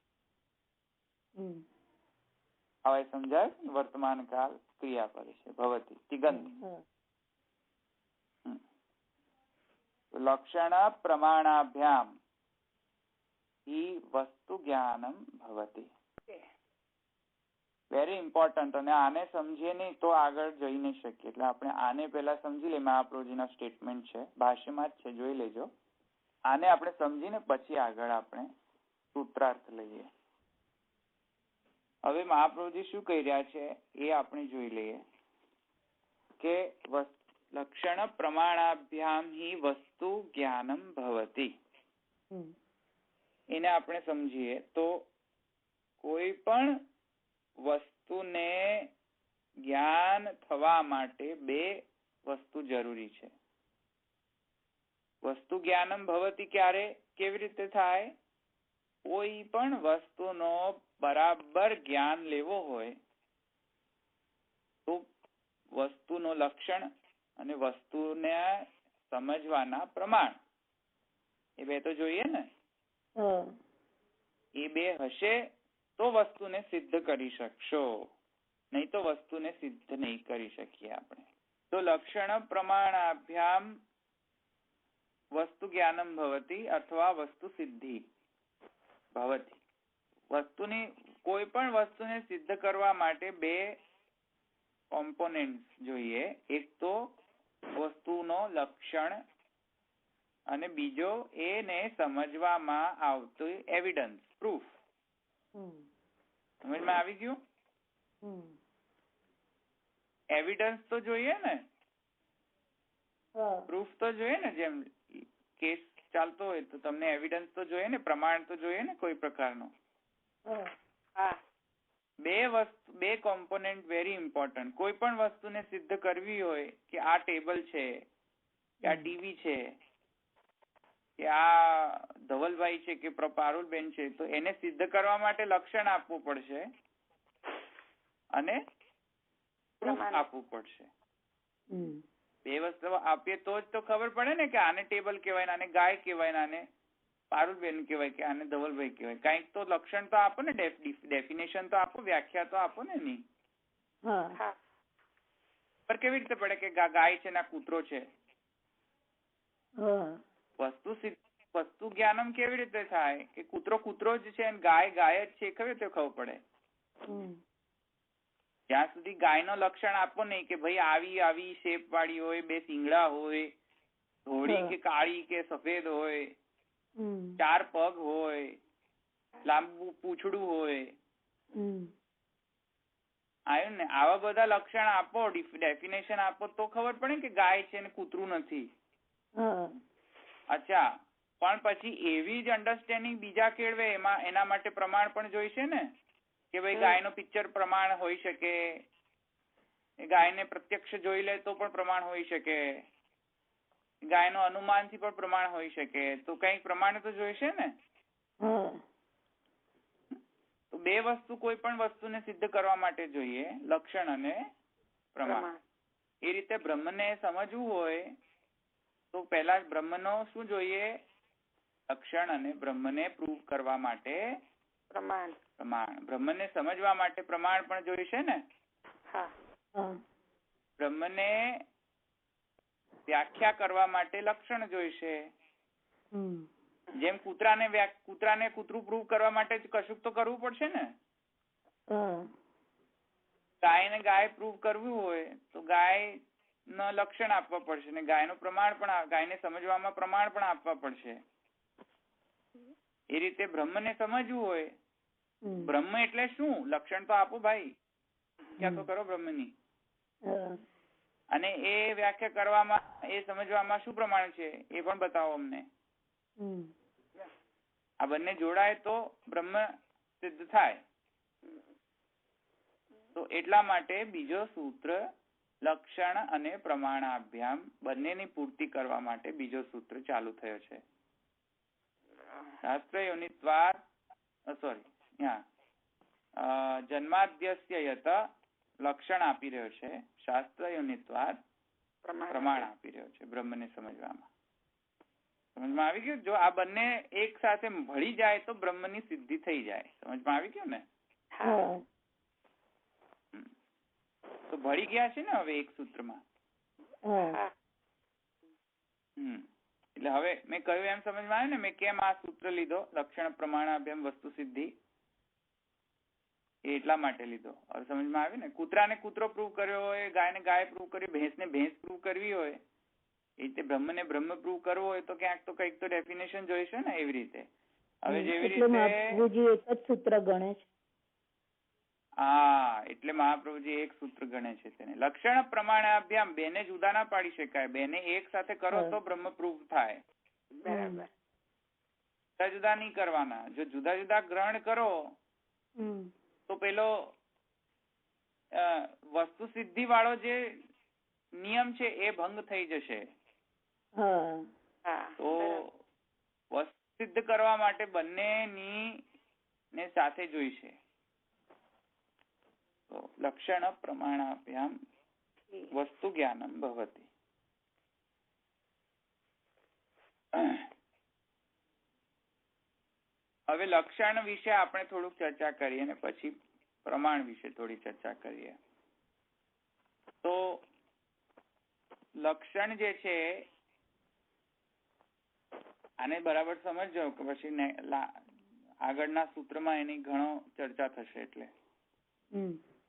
હવે સમજાય? વર્તમાન કાલ ક્રિયાપદ છે ભવતિ, તિગંત. લક્ષણ પ્રમાણાભ્યામ હિ વસ્તુ જ્ઞાનમ ભવતિ. Very important. અને આને સમજીએ નહીં તો આગળ જઈ નહીં શકીએ. એટલે આપણે આને પહેલા સમજી લઈએ. મહાપ્રભુજીના સ્ટેટમેન્ટ છે, ભાષ્યમાં જ છે, જોઈ લેજો. આને આપણે સમજીને પછી આગળ આપણે સૂત્રાર્થ લઈએ. હવે મહાપ્રભુજી શું કહી રહ્યા છે એ આપણે જોઈ લઈએ કે લક્ષણ પ્રમાણાભ્યામ હિ વસ્તુ જ્ઞાનમ ભવતિ. એને આપણે સમજીએ તો કોઈ પણ વસ્તુને જ્ઞાન થવા માટે બે વસ્તુ જરૂરી છે. વસ્તુ જ્ઞાનમ ભવતિ ક્યારે, કેવી રીતે થાય? કોઈ પણ વસ્તુનો બરાબર જ્ઞાન લેવો હોય તો વસ્તુનો લક્ષણ અને વસ્તુને સમજવાના પ્રમાણ એ બે તો જોઈએ ને. એ બે હશે તો વસ્તુને સિદ્ધ કરી શકશો, નહીં તો વસ્તુને સિદ્ધ નહીં કરી શકીએ આપણે. તો લક્ષણ પ્રમાણાભ્યામ વસ્તુ જ્ઞાનમ ભવતિ અથવા વસ્તુ સિદ્ધિ ભવતિ. વસ્તુની કોઈ પણ વસ્તુને સિદ્ધ કરવા માટે બે કોમ્પોનેન્ટ જોઈએ. એક તો વસ્તુનો લક્ષણ અને બીજો એને સમજવામાં આવતું એવિડન્સ, પ્રૂફ. સમજમાં આવી ગયું? એવિડન્સ તો જોઈએ ને, પ્રૂફ તો જોઈએ ને. જેમ કેસ ચાલતો હોય તો તમને એવિડન્સ તો જોઈએ ને, પ્રમાણ તો જોઈએ ને કોઈ પ્રકારનો. બે કોમ્પોનેન્ટ વેરી ઇમ્પોર્ટન્ટ. કોઈ પણ વસ્તુને સિદ્ધ કરવી હોય કે આ ટેબલ છે, કે આ ટીવી છે, કે આ ધવલભાઈ છે કે પારુલબેન છે, તો એને સિદ્ધ કરવા માટે લક્ષણ આપવું પડશે અને પ્રૂફ આપવું પડશે. બે વસ્તુ આપીએ તો જ તો ખબર પડે ને કે આને ટેબલ કહેવાય, આને ગાય કહેવાય, આને પારુલબેન કહેવાય, કે આને ધવલભાઈ કહેવાય. કઈક તો લક્ષણ તો આપો ને, ડેફિનેશન તો આપો, વ્યાખ્યા તો આપો ને એની. પર કેવી રીતે પડે કે ગાય છે ને કૂતરો છે? વસ્તુ જ્ઞાનમ કેવી રીતે થાય કે કૂતરો જ છે અને ગાય જ છે કેવી રીતે ખબર પડે? જ્યાં સુધી ગાયનો લક્ષણ આપો નહીં કે ભાઈ આવી શેપ વાળી હોય, 2 શીંગડા હોય, ધોળી કે કાળી કે સફેદ હોય, 4 પગ હોય, લાંબુ પૂંછડું હોય, આવ્યું ને? આવા બધા લક્ષણ આપો, ડેફિનેશન આપો તો ખબર પડે કે ગાય છે ને કૂતરું નથી. અચ્છા, પણ પછી એવી જ અન્ડરસ્ટેન્ડિંગ બીજા કેળવે એના માટે પ્રમાણ પણ જોઈશે ને કે ભાઈ ગાયનો પિક્ચર પ્રમાણ હોઈ શકે, ગાયને પ્રત્યક્ષ જોઈ લે તો પણ પ્રમાણ હોઈ શકે, ગાયનો અનુમાનથી પણ પ્રમાણ હોઈ શકે. તો કઈક પ્રમાણ તો જોઈશે ને. તો 2 વસ્તુ કોઈ પણ વસ્તુને સિદ્ધ કરવા માટે જોઈએ, લક્ષણ અને પ્રમાણ. એ રીતે બ્રહ્મને સમજવું હોય તો પહેલા બ્રહ્મનો શું જોઈએ? લક્ષણ. અને બ્રહ્મને પ્રૂવ કરવા માટે પ્રમાણ. બ્રહ્મને સમજવા માટે પ્રમાણ પણ જોઈશે ને. બ્રહ્મને વ્યાખ્યા કરવા માટે લક્ષણ જોઈશે. જેમ કૂતરાને કૂતરું પ્રૂવ કરવા માટે કશુંક તો કરવું પડશે ને. ગાયને ગાય પ્રૂવ કરવું હોય તો ગાય નો લક્ષણ આપવા પડશે ને ગાયનું પ્રમાણ પણ, ગાયને સમજવામાં પ્રમાણ પણ આપવા પડશે. એ રીતે બ્રહ્મને સમજવું હોય, બ્રહ્મ એટલે શું? લક્ષણ તો આપો ભાઈ, વ્યાખ્યા તો કરો બ્રહ્મની. અને એ વ્યાખ્યા કરવામાં, એ સમજવામાં શું પ્રમાણ છે એ પણ બતાવો અમને. આ બંને જોડાય તો બ્રહ્મ સિદ્ધ થાય. તો એટલા માટે બીજો સૂત્ર લક્ષણ અને પ્રમાણાભ્યામ બંનેની પૂર્તિ કરવા માટે બીજો સૂત્ર ચાલુ થયો છે. શાસ્ત્ર યોનિત્વાદ જન્માદ્યસ્ય યત લક્ષણ આપી રહ્યો છે, શાસ્ત્ર યોનિત્વાદ પ્રમાણ આપી રહ્યો છે બ્રહ્મને સમજવામાં. સમજમાં આવી ગયું? જો આ બંને એક સાથે ભળી જાય તો બ્રહ્મની સિદ્ધિ થઈ જાય. સમજમાં આવી ગયું ને? તો ભળી ગયા છે ને હવે એક સૂત્રમાં. એટલે હવે મેં કહ્યું એમ સમજમાં આવ્યું ને મેં કેમ આ સૂત્ર લીધો, લક્ષણ પ્રમાણાભ્યામ વસ્તુ સિદ્ધિ? એ એટલા માટે લીધો. હવે સમજમાં આવ્યું ને? કૂતરાને કૂતરો પ્રૂવ કર્યો હોય, ગાયને ગાય પ્રૂવ કર્યો, ભેંસને ભેંસ પ્રૂવ કરવી હોય, એ રીતે બ્રહ્મને બ્રહ્મ પ્રૂવ કરવો હોય તો ક્યાંક તો કઈક તો ડેફિનેશન જોઈશે ને. એવી રીતે હવે જેવી રીતે એક જ સૂત્ર ગણે છે. હા, એટલે મહાપ્રભુજી એક સૂત્ર ગણે છે તેને. લક્ષણ પ્રમાણાભ્યામ બેને જુદા ના પાડી શકાય, બેને એક સાથે કરો તો બ્રહ્મ પ્રૂવ થાય. બરાબર. જુદા જુદા નહીં કરવાના. જો જુદા જુદા ગ્રહણ કરો તો પેલો વસ્તુ સિદ્ધિ વાળો જે નિયમ છે એ ભંગ થઈ જશે. તો વસ્તુ સિદ્ધ કરવા માટે બંનેની ને સાથે જોઈશે. તો લક્ષણ પ્રમાણાભ્યામ વસ્તુ જ્ઞાનમ ભવતિ. હવે લક્ષણ વિશે આપણે થોડુંક ચર્ચા કરીએ અને પછી પ્રમાણ વિશે થોડી ચર્ચા કરીએ. તો લક્ષણ જે છે આને બરાબર સમજજો કે પછી આગળના સૂત્રમાં એની ઘણો ચર્ચા થશે. એટલે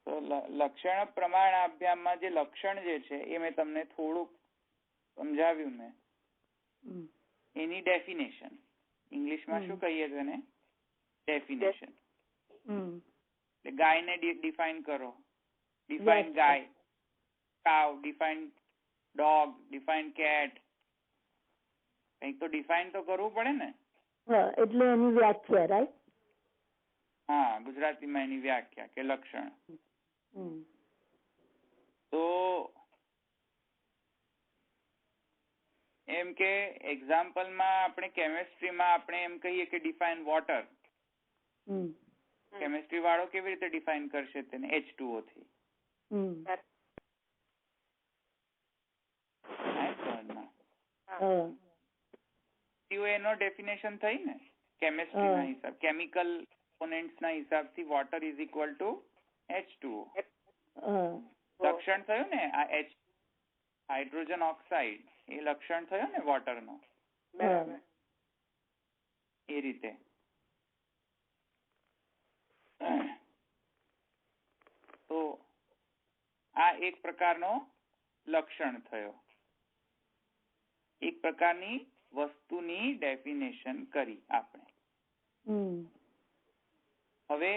તો લક્ષણ પ્રમાણાભ્યામમાં જે લક્ષણ જે છે એ મેં તમને થોડુંક સમજાવ્યું. મેં એની ડેફિનેશન ઇંગ્લિશમાં શું કહીએ છીએ એને? ડેફિનેશન. એટલે ગાયને ડિફાઇન કરો. ડિફાઇન ગાય, કાવ, ડિફાઇન ડોગ, ડિફાઇન કેટ. કંઈક તો ડિફાઇન તો કરવું પડે ને. એટલે એની વ્યાખ્યા, રાઈટ? હા, ગુજરાતીમાં એની વ્યાખ્યા કે લક્ષણ. તો એમ કે એક્ઝામ્પલમાં આપણે કેમેસ્ટ્રીમાં આપણે એમ કહીએ કે ડિફાઇન વોટર. કેમેસ્ટ્રી વાળો કેવી રીતે ડિફાઇન કરશે તેને? H2O થી. એનો ડેફિનેશન થઈ ને કેમેસ્ટ્રી ના હિસાબ, કેમિકલ કોમ્પોનેન્ટ્સ ના હિસાબથી water is equal to H2O. લક્ષણ થયું ને આ હાઇડ્રોજન ઓક્સાઇડ, એ લક્ષણ થયો ને વોટર નો. એ રીતે. તો આ એક પ્રકારનો લક્ષણ થયો, એક પ્રકારની વસ્તુની ડેફિનેશન કરી આપણે. હવે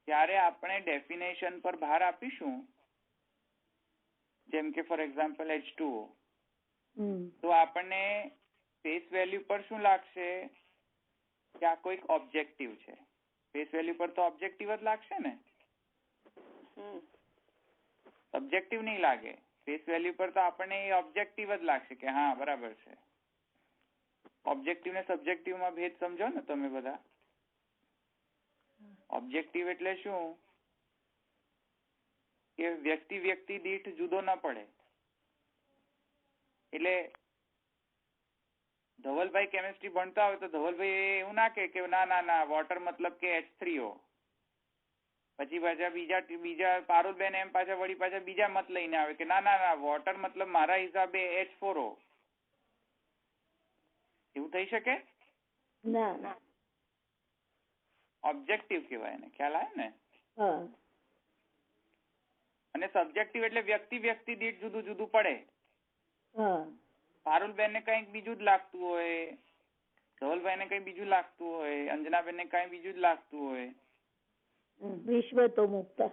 જ્યારે આપણે ડેફિનેશન પર ભાર આપીશું, જેમ કે ફોર એક્ઝામ્પલ H2O, તો આપણને ફેસ વેલ્યુ પર શું લાગશે કે આ કોઈક ઓબ્જેક્ટિવ છે. ફેસ વેલ્યુ પર તો ઓબ્જેક્ટિવ જ લાગશે ને, સબ્જેક્ટિવ નહીં લાગે. ફેસ વેલ્યુ પર તો આપણને એ ઓબ્જેક્ટિવ જ લાગશે કે હા બરાબર છે. ઓબ્જેક્ટિવ ને સબ્જેક્ટિવ માં ભેદ સમજો ને તમે બધા. ઓબ્જેક્ટિવ એટલે શું કે વ્યક્તિ દીઠ જુદો ન પડે. એટલે ધવલભાઈ કેમિસ્ટ્રી ભણતા હોય તો ધવલભાઈ એવું ના કે ના વોટર મતલબ કે H3O, પછી પાછા બીજા પારુલબેન એમ પાછા બીજા મત લઈને આવે કે ના વોટર મતલબ મારા હિસાબે H4O. એવું થઈ શકે ના. ઓબ્જેક્ટિવ કહેવાય ને, ખ્યાલ આવે ને. અને સબ્જેક્ટિવ એટલે વ્યક્તિ દીઠ જુદું જુદું પડે. પારુલબેન ને કઈક બીજું જ લાગતું હોય, ધવલભાઈ ને કઈ બીજું લાગતું હોય, અંજનાબેન ને કઈ બીજું જ લાગતું હોય. વિશ્વ તો મુક્તા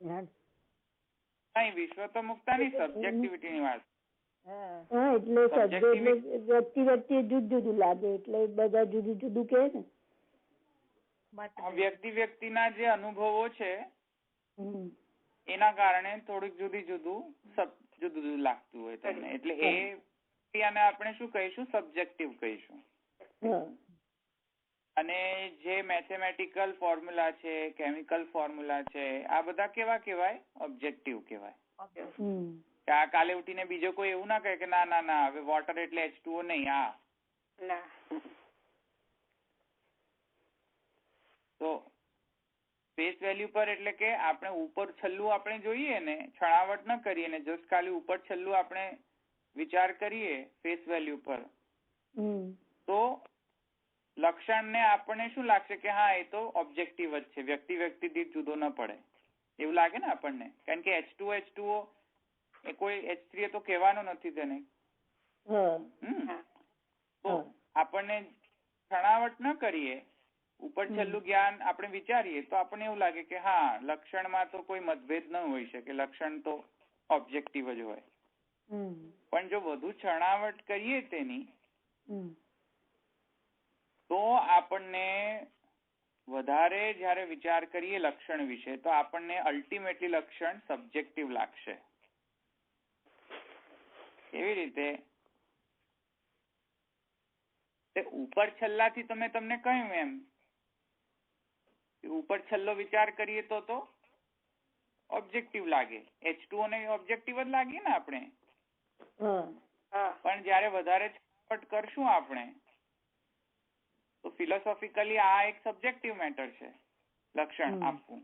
નહીં, વિશ્વ તો મુક્તા નહીં, સબ્જેક્ટિવિટી ની વાત. એટલે વ્યક્તિ જુદું લાગે એટલે બધા જુદું કે ને. વ્યક્તિના જે અનુભવો છે એના કારણે થોડુંક જુદું લાગતું હોય તમને, એટલે એ ક્રિયાને આપણે શું કહીશું? સબ્જેક્ટિવ કહીશું. અને જે મેથેમેટિકલ ફોર્મ્યુલા છે, કેમિકલ ફોર્મ્યુલા છે, આ બધા કેવા કહેવાય? ઓબ્જેક્ટિવ કહેવાય. આ કાલે ઉઠીને બીજો કોઈ એવું ના કહે કે ના હવે વોટર એટલે H2O નહીં. તો ફેસ વેલ્યુ પર એટલે કે આપણે ઉપર છેલ્લું આપણે જોઈએ ને, છણાવટ ન કરીએ ને, જસ્ટ ખાલી ઉપર છેલ્લું આપણે વિચાર કરીએ ફેસ વેલ્યુ પર, તો લક્ષણને આપણને શું લાગશે કે હા એ તો ઓબ્જેક્ટિવ જ છે, વ્યક્તિ દીઠ જુદો ન પડે એવું લાગે ને આપણને. કારણ કે H2O એ કોઈ H3 તો કહેવાનું નથી તેને. તો આપણને છણાવટ ન કરીએ, ઉપર છેલ્લું જ્ઞાન આપણે વિચારીએ તો આપણને એવું લાગે કે હા લક્ષણમાં તો કોઈ મતભેદ ન હોઈ શકે, લક્ષણ તો ઓબ્જેક્ટિવ જ હોય. પણ જો વધુ છણાવટ કરીએ તેની, તો આપણને વધારે જયારે વિચાર કરીએ લક્ષણ વિશે તો આપણને અલ્ટિમેટલી લક્ષણ સબ્જેક્ટિવ લાગશે. એવી રીતે ઉપર છેલ્લાથી તમને કહ્યું એમ ઉપર છેલ્લો વિચાર કરીએ તો ઓબ્જેક્ટિવ લાગે. H2O ને ઓબ્જેક્ટિવ જ લાગીએ ને આપણે. પણ જયારે વધારે છણાવટ કરશું આપણે તો ફિલોસોફિકલી આ એક સબ્જેક્ટિવ મેટર છે, લક્ષણ આપવું.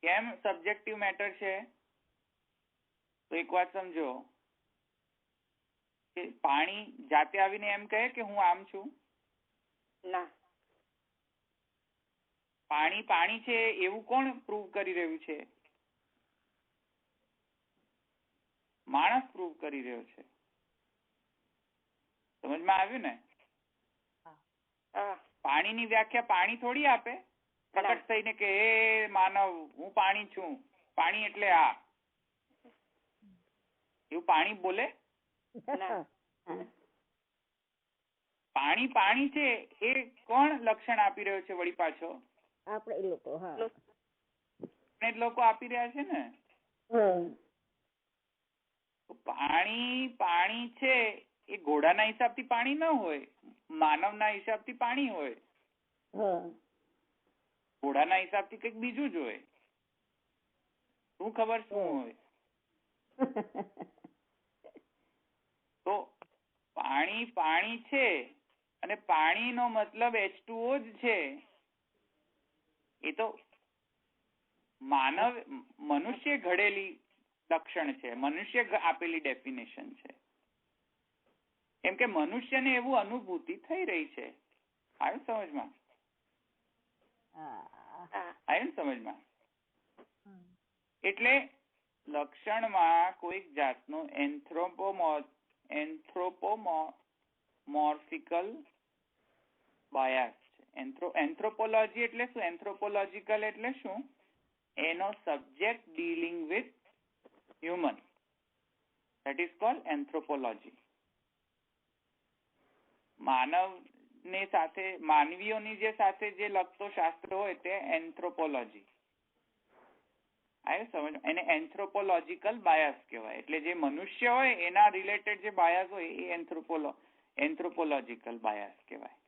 કેમ સબ્જેક્ટિવ મેટર છે? તો એક વાત સમજો કે પાણી જાતે આવીને એમ કહે કે હું આમ છું? ના. પાણી છે એવું કોણ પ્રૂવ કરી રહ્યું છે? માણસ પ્રૂવ કરી રહ્યો છે. સમજમાં આવ્યું ને? પાણીની વ્યાખ્યા પાણી થોડી આપે પ્રકટ થઈને કે હે માનવ હું પાણી છું, પાણી એટલે આ, એવું પાણી બોલે? પાણી છે એ કોણ લક્ષણ આપી રહ્યો છે? વળી પાછો આપણે લોકો આપી રહ્યા છે ને. પાણી છે એ ઘોડાના હિસાબથી પાણી ન હોય, માનવના હિસાબથી પાણી હોય. ઘોડાના હિસાબથી કંઈક બીજું જ હોય. શું ખબર શું હોય? તો પાણી છે અને પાણીનો મતલબ H2O જ છે. એ તો મનુષ્ય ઘડેલી લક્ષણ છે, મનુષ્ય આપેલી ડેફિનેશન છે. કેમ કે મનુષ્યને એવું અનુભૂતિ થઈ રહી છે. આવ્યું સમજમાં? આવ્યું સમજમાં? એટલે લક્ષણમાં કોઈક જાતનું એન્થ્રોપોમોર્ફિકલ બાયસ છે. એન્થ્રોપોલોજી એટલે શું? એન્થ્રોપોલોજીકલ એટલે શું? એનો subject dealing with human, that is called anthropology. માનવની સાથે, માનવીઓની જે સાથે જે લગતો શાસ્ત્ર હોય તે એન્થ્રોપોલોજી. આવ્યું સમજ? એને એન્થ્રોપોલોજીકલ બાયસ કહેવાય. એટલે જે મનુષ્ય હોય એના રિલેટેડ જે બાયસ હોય એ એન્થ્રોપોલોજીકલ બાયસ કહેવાય.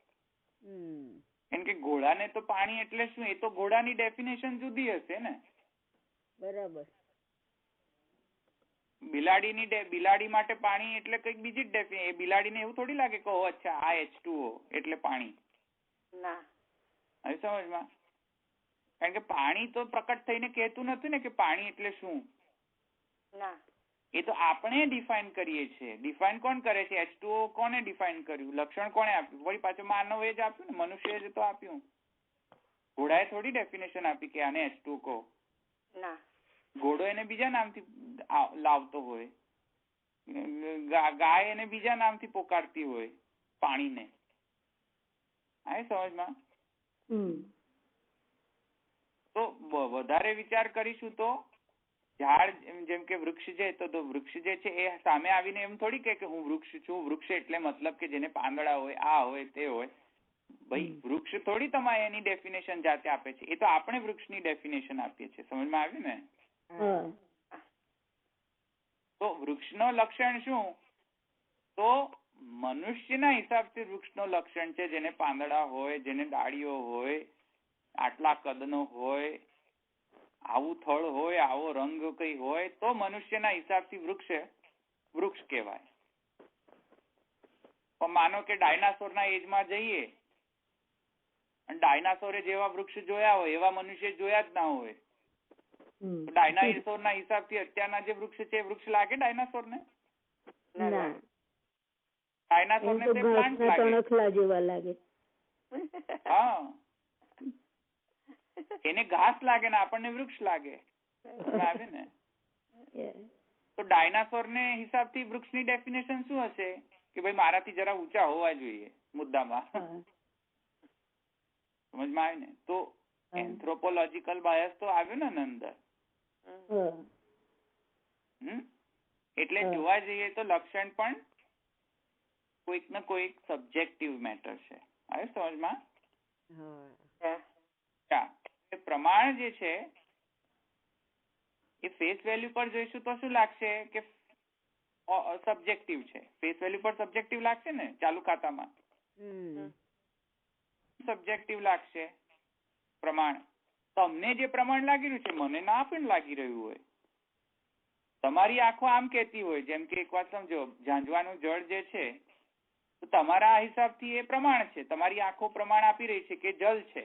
કેમ કે ઘોડાને તો પાણી એટલે શું, એ તો ઘોડાની ડેફિનેશન જુદી હશે ને. બરાબર. બિલાડી માટે પાણી એટલે કઈક બીજી જ ડેફિનેશન. એ બિલાડીને એવું થોડી લાગે કે ઓ અચ્છા આ H2O એટલે પાણી. ના. હવે સમજમાં? કારણ કે પાણી તો પ્રકટ થઈને કહેતું નથી ને કે પાણી એટલે શું. ના. એ તો આપણે ડિફાઇન કરીએ છીએ. ડિફાઇન કોણ કરે છે? H2O કોને ડિફાઇન કર્યું? લક્ષણ કોણે આપ્યું? વળી પાછું માનવે જ આપ્યું ને, મનુષ્યએ જ તો આપ્યું. ઘોડાએ થોડી ડેફિનેશન આપી કે આને H2O કહો. ના. ઘોડો એને બીજા નામથી લાવતો હોય, ગાય એને બીજા નામથી પોકારતી હોય પાણીને. આ સમજમાં? તો વધારે વિચાર કરીશું તો ઝાડ, જેમ કે વૃક્ષ છે, તો વૃક્ષ જે છે એ સામે આવીને એમ થોડી કે હું વૃક્ષ છું. વૃક્ષ એટલે મતલબ કે જેને પાંદડા હોય, આ હોય, તે હોય. ભાઈ વૃક્ષ થોડી તમારે એની ડેફિનેશન જાતે આપે છે. એ તો આપણે વૃક્ષની ડેફિનેશન આપીએ છીએ. સમજમાં આવ્યું ને? તો વૃક્ષનો લક્ષણ શું? તો મનુષ્યના હિસાબથી વૃક્ષનો લક્ષણ છે જેને પાંદડા હોય, જેને ડાળીઓ હોય, આટલા કદનો હોય, આવું થળ હોય, આવો રંગ કઈ હોય, તો મનુષ્યના હિસાબથી વૃક્ષ કહેવાય. પણ માનો કે ડાયનાસોરના એજમાં જઈએ અને ડાયનાસોરે જેવા વૃક્ષ જોયા હોય એવા મનુષ્ય જોયા જ ના હોય. ડાયનાસોરના હિસાબથી અત્યારના જે વૃક્ષ છે એ વૃક્ષ લાગે ડાયનાસોરને? ડાયનાસોરને તે પ્લાન્ટ લાગે. હા, એને ઘાસ લાગે ને આપણને વૃક્ષ લાગે. આવે ને? તો ડાયનાસોરને હિસાબથી વૃક્ષની ડેફિનેશન શું હશે? કે ભાઈ મારાથી જરા ઊંચા હોવા જોઈએ મુદ્દામાં. સમજમાં આવે ને? તો એન્થ્રોપોલોજીકલ બાયસ તો આવ્યો ને અંદર. એટલે જોવા જઈએ તો લક્ષણ પણ કોઈક ને કોઈક સબ્જેક્ટિવ મેટર છે. આવે સમજમાં? પ્રમાણ જે છે એ ફેસ વેલ્યુ પર જોઈશું તો શું લાગશે કે સબ્જેક્ટિવ છે. ફેસ વેલ્યુ પર સબ્જેક્ટિવ લાગશે ને ચાલુ ખાતામાં? સબ્જેક્ટિવ લાગશે પ્રમાણ. તમને જે પ્રમાણ લાગી રહ્યું છે મને ના પણ લાગી રહ્યું હોય. તમારી આંખો આમ કહેતી હોય, જેમ કે એક વાત સમજો, ઝાંઝવાનું જળ જે છે તો તમારા હિસાબથી એ પ્રમાણ છે. તમારી આંખો પ્રમાણ આપી રહી છે કે જલ છે.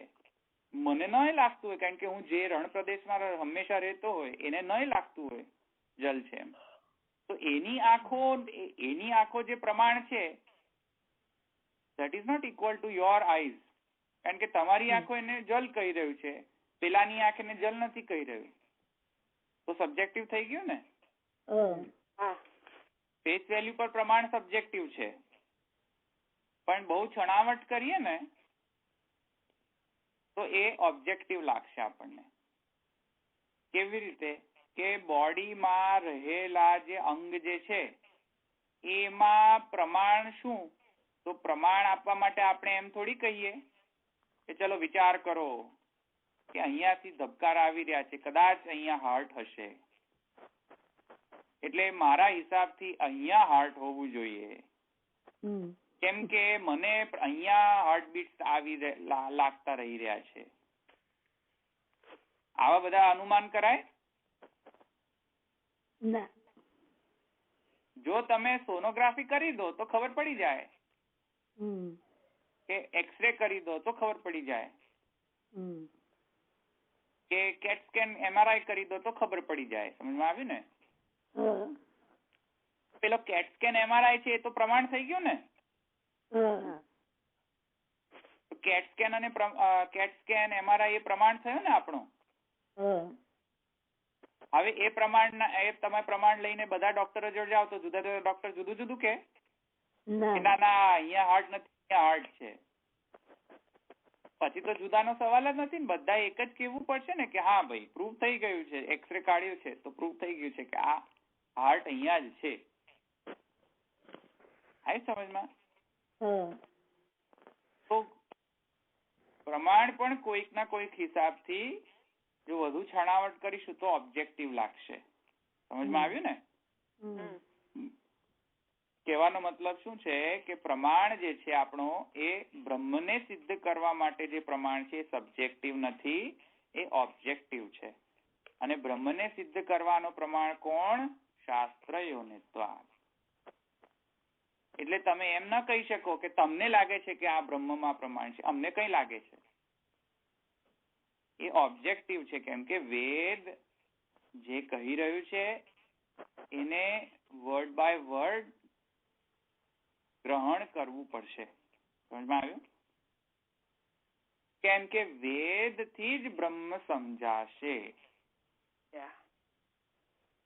મને નહીં લાગતું હોય, કારણ કે હું જે રણ પ્રદેશમાં હંમેશા રહેતો હોય એને નહીં લાગતું હોય જલ છે એમ. તો એની આંખો જે પ્રમાણ છે that is not equal to your eyes. કારણ કે તમારી આંખો એને જલ કહી રહ્યું છે, પેલાની આંખ એને જલ નથી કહી રહ્યું. તો સબ્જેક્ટિવ થઈ ગયું ને? ફેસ વેલ્યુ પર પ્રમાણ સબ્જેક્ટિવ છે, પણ બહુ છણાવટ કરીએ ને તો એ ઓબ્જેક્ટિવ લાગશે આપણને. કેવી રીતે? કે બોડીમાં રહેલા જે અંગ જે છે એમાં પ્રમાણ શું? તો પ્રમાણ આપવા માટે આપણે એમ થોડી કહીએ કે ચલો વિચાર કરો કે અહીંયાથી ધબકારા આવી રહ્યા છે, કદાચ અહીંયા હાર્ટ હશે, એટલે મારા હિસાબથી અહીંયા હાર્ટ હોવું જોઈએ. કેમ કે મને અહીંયા હાર્ટબીટ આવી લાગતા રહી રહ્યા છે. આવા બધા અનુમાન કરાય? ના. જો તમે સોનોગ્રાફી કરી દો તો ખબર પડી જાય, કે એક્સરે કરી દો તો ખબર પડી જાય, કે કેટ સ્કેન MRI કરી દો તો ખબર પડી જાય. સમજમાં આવ્યું ને? હા પેલો કેટ સ્કેન MRI છે એ તો પ્રમાણ થઈ ગયું ને? હા કેટ સ્કેન અને કેટ સ્કેન MRI એ પ્રમાણ થયું ને આપણું. હા હવે એ તમે પ્રમાણ લઈને બધા ડોક્ટરો જોડે જાઓ તો જુદા જુદા ડોક્ટર જુદું જુદું કે ના ના અહીંયા હાર્ટ નથી, અહીંયા હાર્ટ છે. પછી તો જુદાનો સવાલ જ નથી ને. બધા એક જ કેવું પડશે ને કે હા ભાઈ પ્રૂવ થઈ ગયું છે, એક્સરે કાઢ્યું છે તો પ્રૂવ થઈ ગયું છે કે આ હાર્ટ અહીંયા જ છે. આવી સમજમાં? તો પ્રમાણ પણ કોઈક ના કોઈક હિસાબથી જો વધુ છણાવટ કરીશું તો ઓબ્જેક્ટિવ લાગશે. સમજમાં આવ્યું ને? કહેવાનો મતલબ શું છે કે પ્રમાણ જે છે આપણો એ બ્રહ્મને સિદ્ધ કરવા માટે જે પ્રમાણ છે એ સબ્જેક્ટિવ નથી, એ ઓબ્જેક્ટિવ છે. અને બ્રહ્મને સિદ્ધ કરવાનો પ્રમાણ કોણ? શાસ્ત્ર યોનિત્વા. એટલે તમે એમ ન કહી શકો કે તમને લાગે છે કે આ બ્રહ્મમાં પ્રમાણ છે, અમને કઈ લાગે છે. એ ઓબ્જેક્ટિવ છે, કેમ કે વેદ જે કહી રહ્યું છે એને વર્ડ બાય વર્ડ ગ્રહણ કરવું પડશે. સમજમાં આવ્યું? કેમ કે વેદ થી જ બ્રહ્મ સમજાશે.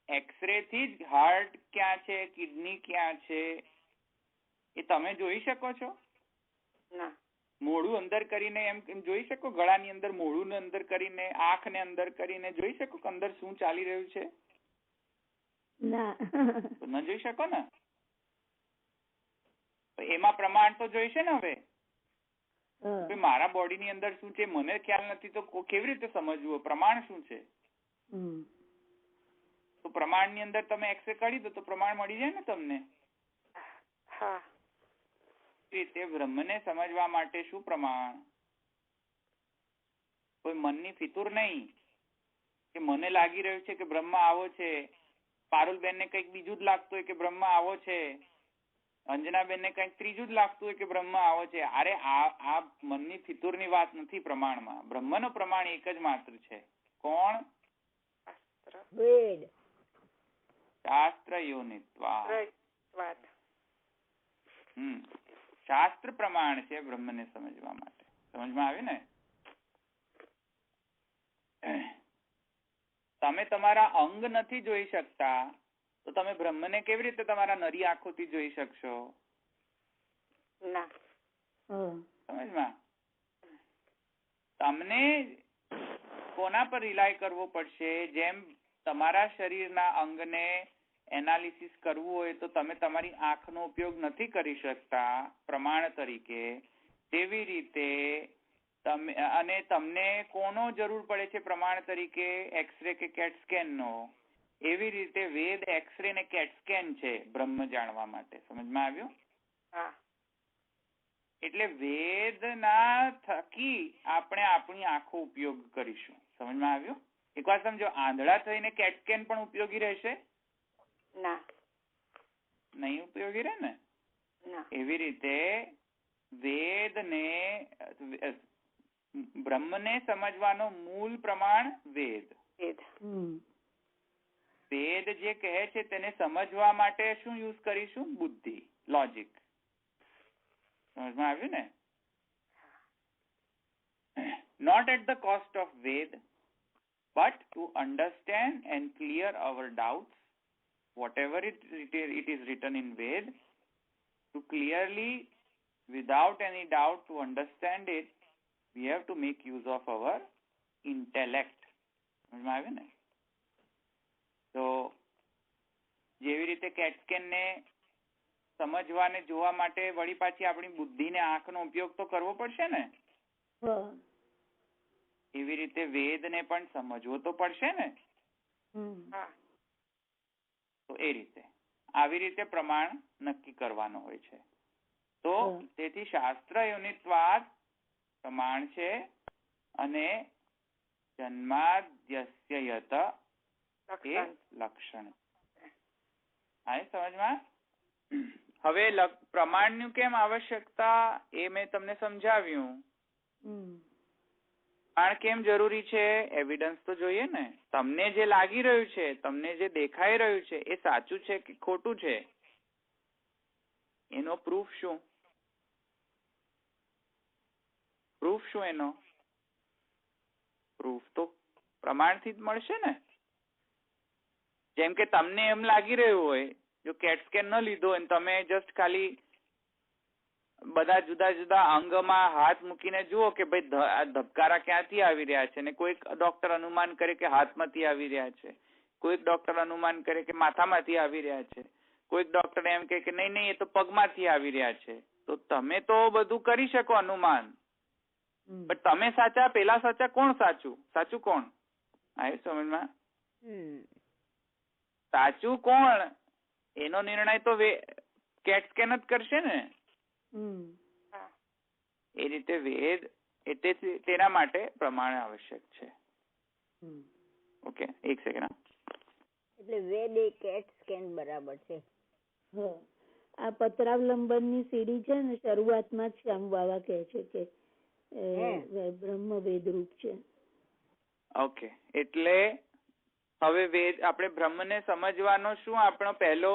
એક્સરે થી જ હાર્ટ ક્યાં છે, કિડની ક્યાં છે એ તમે જોઈ શકો છો? ના. મોઢું અંદર કરીને એમ જોઈ શકો? ગળાની અંદર મોઢું અંદર કરીને, આંખને અંદર કરીને જોઈ શકો કે અંદર શું ચાલી રહ્યું છે? ના. ન જોઈ શકો ને. એમાં પ્રમાણ તો જોઈશે ને. હવે મારા બોડીની અંદર શું છે મને ખ્યાલ નથી તો કેવી રીતે સમજવું પ્રમાણ શું છે? તો પ્રમાણની અંદર તમે એક્સરે કાઢી દો તો પ્રમાણ મળી જાય ને તમને. રીતે બ્રહ્મને સમજવા માટે શું પ્રમાણ? કોઈ મનની ફિતુર નહીં કે મને લાગી રહ્યું છે કે બ્રહ્મ આવો છે, પારુલબેન ને કંઈક બીજું જ લાગતું હોય કે બ્રહ્મ આવો છે, અંજનાબેન ને કંઈક ત્રીજું જ લાગતું હોય કે બ્રહ્મ આવો છે. અરે આ મનની ફિતુરની વાત નથી. પ્રમાણમાં બ્રહ્મનો પ્રમાણ એક જ માત્ર છે. કોણ? વેદ. શાસ્ત્ર યોનિત્વા. શાસ્ત્ર પ્રમાણ છે બ્રહ્મને સમજવા માટે. સમજમાં આવ્યું ને? તમે તમારા અંગ નથી જોઈ શકતા તો તમે બ્રહ્મને કેવી રીતે તમારા નરી આંખોથી જોઈ શકશો? ના. સમજમાં? તમને કોના પર રિલાય કરવો પડશે? જેમ તમારા શરીરના અંગને એનાલિસિસ કરવું હોય તો તમે તમારી આંખનો ઉપયોગ નથી કરી શકતા પ્રમાણ તરીકે, તેવી રીતે તમને કોનો જરૂર પડે છે પ્રમાણ તરીકે? એક્સરે કે કેટ સ્કેન નો. એવી રીતે વેદ એક્સરે ને કેટ સ્કેન છે બ્રહ્મ જાણવા માટે. સમજમાં આવ્યું? એટલે વેદના થકી આપણે આપણી આંખો ઉપયોગ કરીશું. સમજમાં આવ્યું? એક વાર સમજો, આંધળા થઈને કેટ સ્કેન પણ ઉપયોગી રહેશે? ના. નહીં ઉપયોગી રહે ને. એવી રીતે વેદને બ્રહ્મને સમજવાનો મૂળ પ્રમાણ વેદ. વેદ જે કહે છે તેને સમજવા માટે શું યુઝ કરીશું? બુદ્ધિ, લોજિક. સમજમાં આવ્યું ને? Not at the cost of Ved, but to understand and clear our doubts, whatever it is written in Ved, to clearly, without any doubt, to understand it, we have to make use of our intellect. સમજમાં આવ્યું ને? તો જેવી રીતે cat scan ને સમજવા ને જોવા માટે વળી પાછી આપણી બુદ્ધિ ને આંખનો ઉપયોગ તો કરવો પડશે ને. એવી રીતે વેદ ને પણ સમજવો તો પડશે ને. તો એ રીતે આવી રીતે પ્રમાણ નક્કી કરવાનો હોય છે. તો તેથી શાસ્ત્ર યોનિત્વાદ પ્રમાણ છે અને જન્માદ્યસ્ય યત એ લક્ષણ. આ સમજમાં? હવે પ્રમાણનું કેમ આવશ્યકતા એ મેં તમને સમજાવ્યું. પ્રમાણ કેમ જરૂરી છે? એવિડન્સ તો જોઈએ ને. તમને જે લાગી રહ્યું છે, તમને જે દેખાઈ રહ્યું છે, એ સાચું છે કે ખોટું છે, એનો પ્રૂફ શું? એનો પ્રૂફ તો પ્રમાણથી જ મળશે ને. જેમ કે તમને એમ લાગી રહ્યું હોય, જો કેટ સ્કેન ન લીધો હોય, તમે જસ્ટ ખાલી બધા જુદા જુદા અંગમાં હાથ મૂકીને જુઓ કે ભાઈ ધબકારા ક્યાંથી આવી રહ્યા છે, ને કોઈક ડોક્ટર અનુમાન કરે કે હાથમાંથી આવી રહ્યા છે, કોઈક ડોક્ટર અનુમાન કરે કે માથામાંથી આવી રહ્યા છે, કોઈક ડોક્ટર એમ કે નહીં એ તો પગમાંથી આવી રહ્યા છે. તો તમે તો બધું કરી શકો અનુમાન, પણ તમે સાચા, પેલા સાચા, કોણ સાચું? સાચું કોણ? આવ્યું સમજમાં? સાચું કોણ એનો નિર્ણય તો કેટ સ્કેન જ કરશે ને. એ રીતે વેદ એટલે તેના માટે પ્રમાણ આવશ્યક છે. ઓકે, એક સેકન્ડ. એટલે વેદ એ કેટ સ્કેન બરાબર છે. આ પત્રાવલંબનની સીડી છે ને, શરૂઆતમાં જ શ્યામ બાવા કહે છે કે બ્રહ્મ વેદ રૂપ છે. ઓકે, એટલે હવે વેદ, આપણે બ્રહ્મને સમજવાનો શું આપણો પહેલો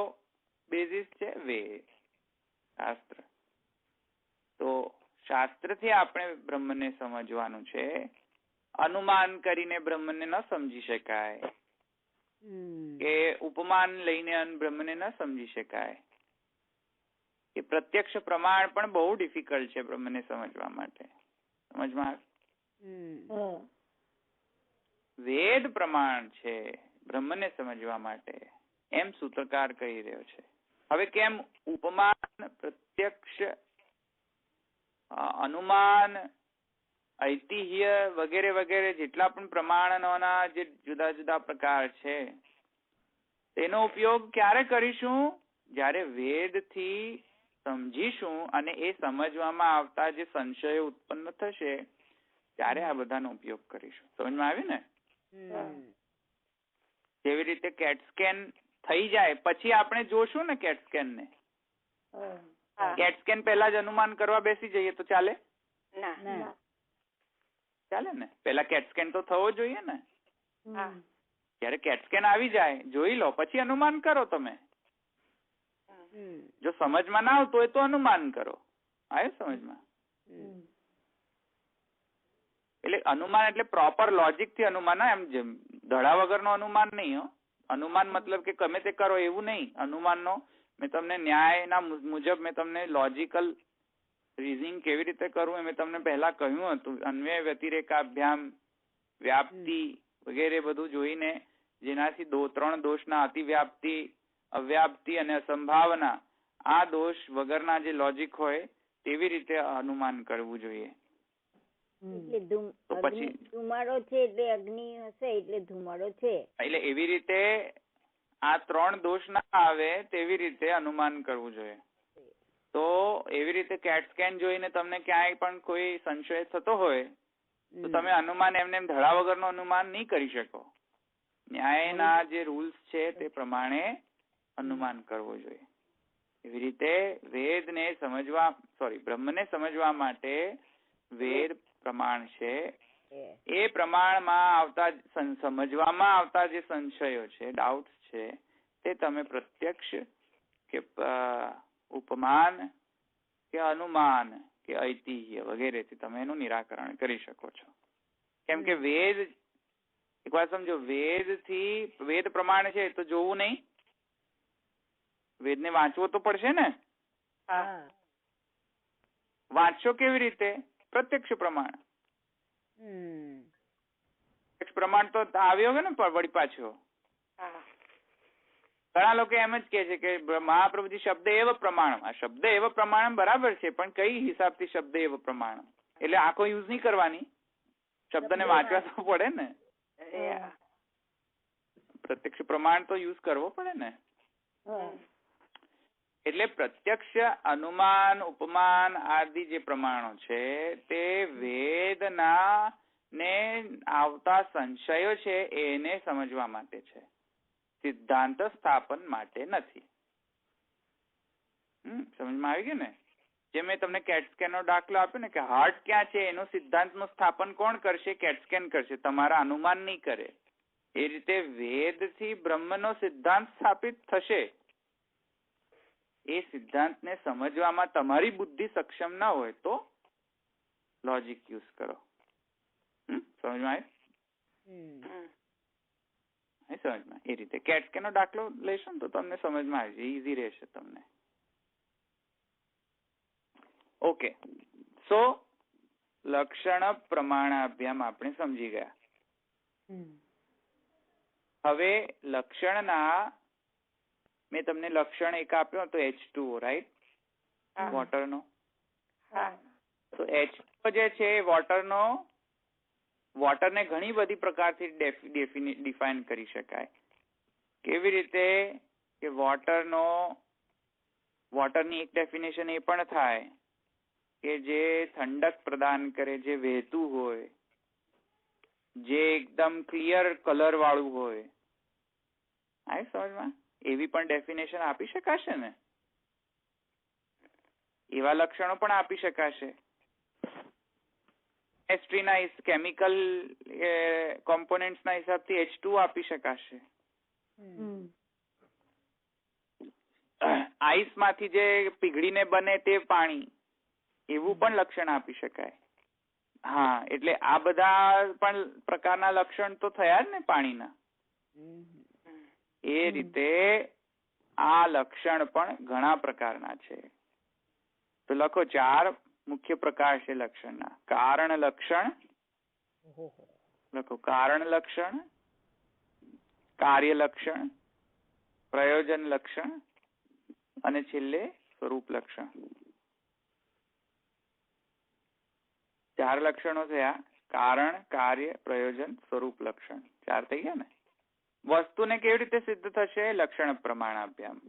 બેઝિસ છે? વેદ, શાસ્ત્ર. તો શાસ્ત્રથી આપણે બ્રહ્મને સમજવાનું છે. અનુમાન કરીને બ્રહ્મને ન સમજી શકાય, કે ઉપમાન લઈને બ્રહ્મને ન સમજી શકાય. એ પ્રત્યક્ષ પ્રમાણ પણ બહુ ડિફિકલ્ટ છે બ્રહ્મને સમજવા માટે. સમજમાં? વેદ પ્રમાણ છે બ્રહ્મને સમજવા માટે, એમ સૂત્રકાર કહી રહ્યો છે. હવે કેમ ઉપમાન, પ્રત્યક્ષ, અનુમાન, ઐતિહ્ય વગેરે વગેરે જેટલા પણ પ્રમાણોના જે જુદા જુદા પ્રકાર છે, તેનો ઉપયોગ ક્યારે કરીશું? જ્યારે વેદથી સમજીશું અને એ સમજવામાં આવતા જે સંશયો ઉત્પન્ન થશે, ત્યારે આ બધાનો ઉપયોગ કરીશું. સમજમાં આવ્યું ને? જેવી રીતે કેટ સ્કેન થઈ જાય પછી આપણે જોશું ને કેટ સ્કેન ને. કેટ સ્કેન પહેલા જ અનુમાન કરવા બેસી જઈએ તો ચાલે? ચાલે ને? પહેલા કેટ સ્કેન તો થવો જોઈએ ને. જયારે કેટ સ્કેન આવી જાય, જોઈ લો, પછી અનુમાન કરો તમે. જો સમજમાં ના આવતું હોય તો અનુમાન કરો. આવ્યું સમજમાં? એટલે અનુમાન એટલે પ્રોપર લોજિક થી અનુમાન, એમ ધડા વગરનો અનુમાન નહીં. અનુમાન મતલબ કે ગમે તે કરો એવું નહીં. અનુમાનનો મેં તમને ન્યાયના મુજબ મેં તમને લોજિકલ રીઝનિંગ કેવી રીતે કરવું એ મેં તમને પહેલા કહ્યું હતું. અન્વય, વ્યતિરેકાભ્યામ, વ્યાપ્તિ વગેરે બધું જોઈને, જેનાથી 3 દોષના અતિવ્યાપ્તિ, અવ્યાપ્તિ અને અસંભાવના, આ દોષ વગરના જે લોજિક હોય તેવી રીતે અનુમાન કરવું જોઈએ. તો પછી ધુમાડો છે એટલે અગ્નિ હશે એટલે ધુમાડો છે. એટલે એવી રીતે આ 3 દોષ ના આવે તેવી રીતે અનુમાન કરવું જોઈએ. તો એવી રીતે કેટ સ્કેન જોઈને તમને ક્યાંય પણ કોઈ સંશય થતો હોય તો તમે અનુમાન એમને ધડા વગરનો અનુમાન નહીં કરી શકો. ન્યાયના જે રૂલ્સ છે તે પ્રમાણે અનુમાન કરવું જોઈએ. એવી રીતે વેદને સમજવા, બ્રહ્મને સમજવા માટે વેદ પ્રમાણ છે. એ પ્રમાણમાં આવતા, સમજવામાં આવતા જે સંશયો છે, ડાઉટ છે, તે તમે પ્રત્યક્ષ કે ઉપમાન કે અનુમાન કે ઐતિહ્ય વગેરેથી તમે એનું નિરાકરણ કરી શકો છો. કેમ કે વેદ, એક વાત સમજો, વેદ પ્રમાણ છે તો જોવું નહીં, વેદને વાંચવો તો પડશે ને. વાંચશો કેવી રીતે? પ્રત્યક્ષ પ્રમાણ. પ્રત્યક્ષ પ્રમાણ તો આવ્યો ને વળી પાછો. ઘણા લોકો એમ જ કે છે કે મહાપ્રભુજી શબ્દ એવ પ્રમાણ, આ શબ્દ એવ પ્રમાણ બરાબર છે, પણ કઈ હિસાબથી શબ્દ એવ પ્રમાણ? એટલે આખો યુઝ નહીં કરવાની, શબ્દને વાંચવા તો પડે ને. પ્રત્યક્ષ પ્રમાણ તો યુઝ કરવો પડે ને. એટલે પ્રત્યક્ષ, અનુમાન, ઉપમાન આદિ જે પ્રમાણો છે તે વેદના ને આવતા સંશયો છે એને સમજવા માટે છે, સિદ્ધાંત સ્થાપન માટે નથી. સમજમાં આવી ગયું ને? જે મેં તમને કેટ સ્કેન નો દાખલો આપ્યો ને કે હાર્ટ ક્યાં છે એનો સિદ્ધાંતનું સ્થાપન કોણ કરશે? કેટ સ્કેન કરશે, તમારા અનુમાન નહીં કરે. એ રીતે વેદથી બ્રહ્મનો સિદ્ધાંત સ્થાપિત થશે. એ સિદ્ધાંતને સમજવામાં તમારી બુદ્ધિ સક્ષમ ના હોય તો લોજિક યુઝ કરો. સમજમાં આવ્યું? સમજમાં એ રીતે કેટ સ્કેન નો દાખલો લેશો ને તો તમને સમજમાં આવી જાય, ઈઝી રહેશે તમને. ઓકે, સો લક્ષણ પ્રમાણાભ્યામ આપણે સમજી ગયા. હવે લક્ષણના મેં તમને લક્ષણ એક આપ્યો તો H2O, રાઈટ? વોટરનો. તો H2O જે છે વોટરને ઘણી બધી પ્રકારથી ડિફાઇન કરી શકાય. કેવી રીતે કે વોટરની એક ડેફિનેશન એ પણ થાય કે જે ઠંડક પ્રદાન કરે, જે વહેતું હોય, જે એકદમ ક્લિયર કલર વાળું હોય. આવી સમજમાં? એવી પણ ડેફિનેશન આપી શકાશે ને? એવા લક્ષણો પણ આપી શકાશે. કેમિસ્ટ્રીના કેમિકલ કોમ્પોનેન્ટ્સના હિસાબથી H2O આપી શકાશે. આઈસમાંથી જે પીગળીને બને તે પાણી, એવું પણ લક્ષણ આપી શકાય. હા, એટલે આ બધા પણ પ્રકારના લક્ષણ તો થયા જ ને પાણીના. એ રીતે આ લક્ષણ પણ ઘણા પ્રકારના છે. તો લખો 4 મુખ્ય પ્રકાર છે લક્ષણના. કારણ લક્ષણ, લખો કારણ લક્ષણ, કાર્ય લક્ષણ, પ્રયોજન લક્ષણ અને છેલ્લે સ્વરૂપ લક્ષણ. 4 લક્ષણો થયા. કારણ, કાર્ય, પ્રયોજન, સ્વરૂપ લક્ષણ. 4 થઈ ગયા ને? વસ્તુને કેવી રીતે સિદ્ધ થશે? લક્ષણ પ્રમાણાભ્યામ.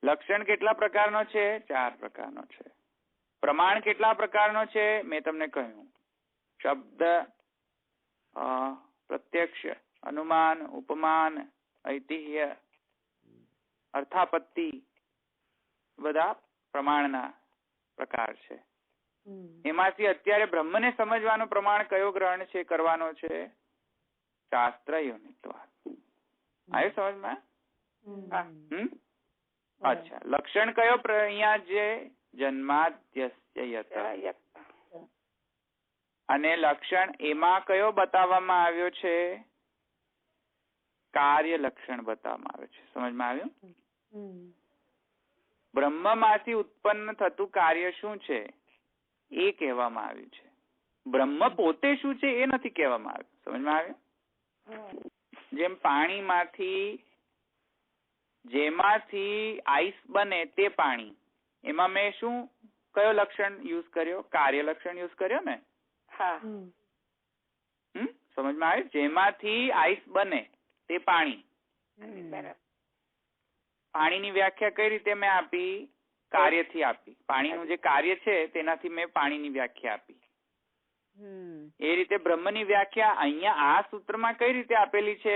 લક્ષણ કેટલા પ્રકારનો છે? 4 પ્રકારનો છે. પ્રમાણ કેટલા પ્રકારનો છે? મેં તમને કહ્યું. શબ્દ, પ્રત્યક્ષ, અનુમાન, ઉપમાન, ઐતિહ્ય, અર્થાપત્તિ, બધા પ્રમાણના પ્રકાર છે. એમાંથી અત્યારે બ્રહ્મને સમજવાનો પ્રમાણ કયો ગ્રહણ છે કરવાનો છે? શાસ્ત્ર યોનિત્વાદ. આવ્યું સમજમાં? અચ્છા, લક્ષણ કયો અહીંયા જે જન્માદ્યસ્ય યત, અને લક્ષણ એમાં કયો બતાવવામાં આવ્યો છે? કાર્ય લક્ષણ બતાવવામાં આવ્યો છે. સમજમાં આવ્યું? બ્રહ્મમાંથી ઉત્પન્ન થતું કાર્ય શું છે એ કહેવામાં આવ્યું છે. બ્રહ્મ પોતે શું છે એ નથી કહેવામાં આવ્યું. સમજમાં આવ્યું? જેમ પાણીમાંથી જેમાંથી આઈસ બને તે પાણી, એમાં મેં શું કયો લક્ષણ યુઝ કર્યો? કાર્ય લક્ષણ યુઝ કર્યો ને? સમજમાં આવ્યું? જેમાંથી આઈસ બને તે પાણી. પાણીની વ્યાખ્યા કઈ રીતે મેં આપી? કાર્યથી આપી. પાણીનું જે કાર્ય છે તેનાથી મેં પાણીની વ્યાખ્યા આપી. એ રીતે બ્રહ્મની વ્યાખ્યા અહીંયા આ સૂત્રમાં કઈ રીતે આપેલી છે?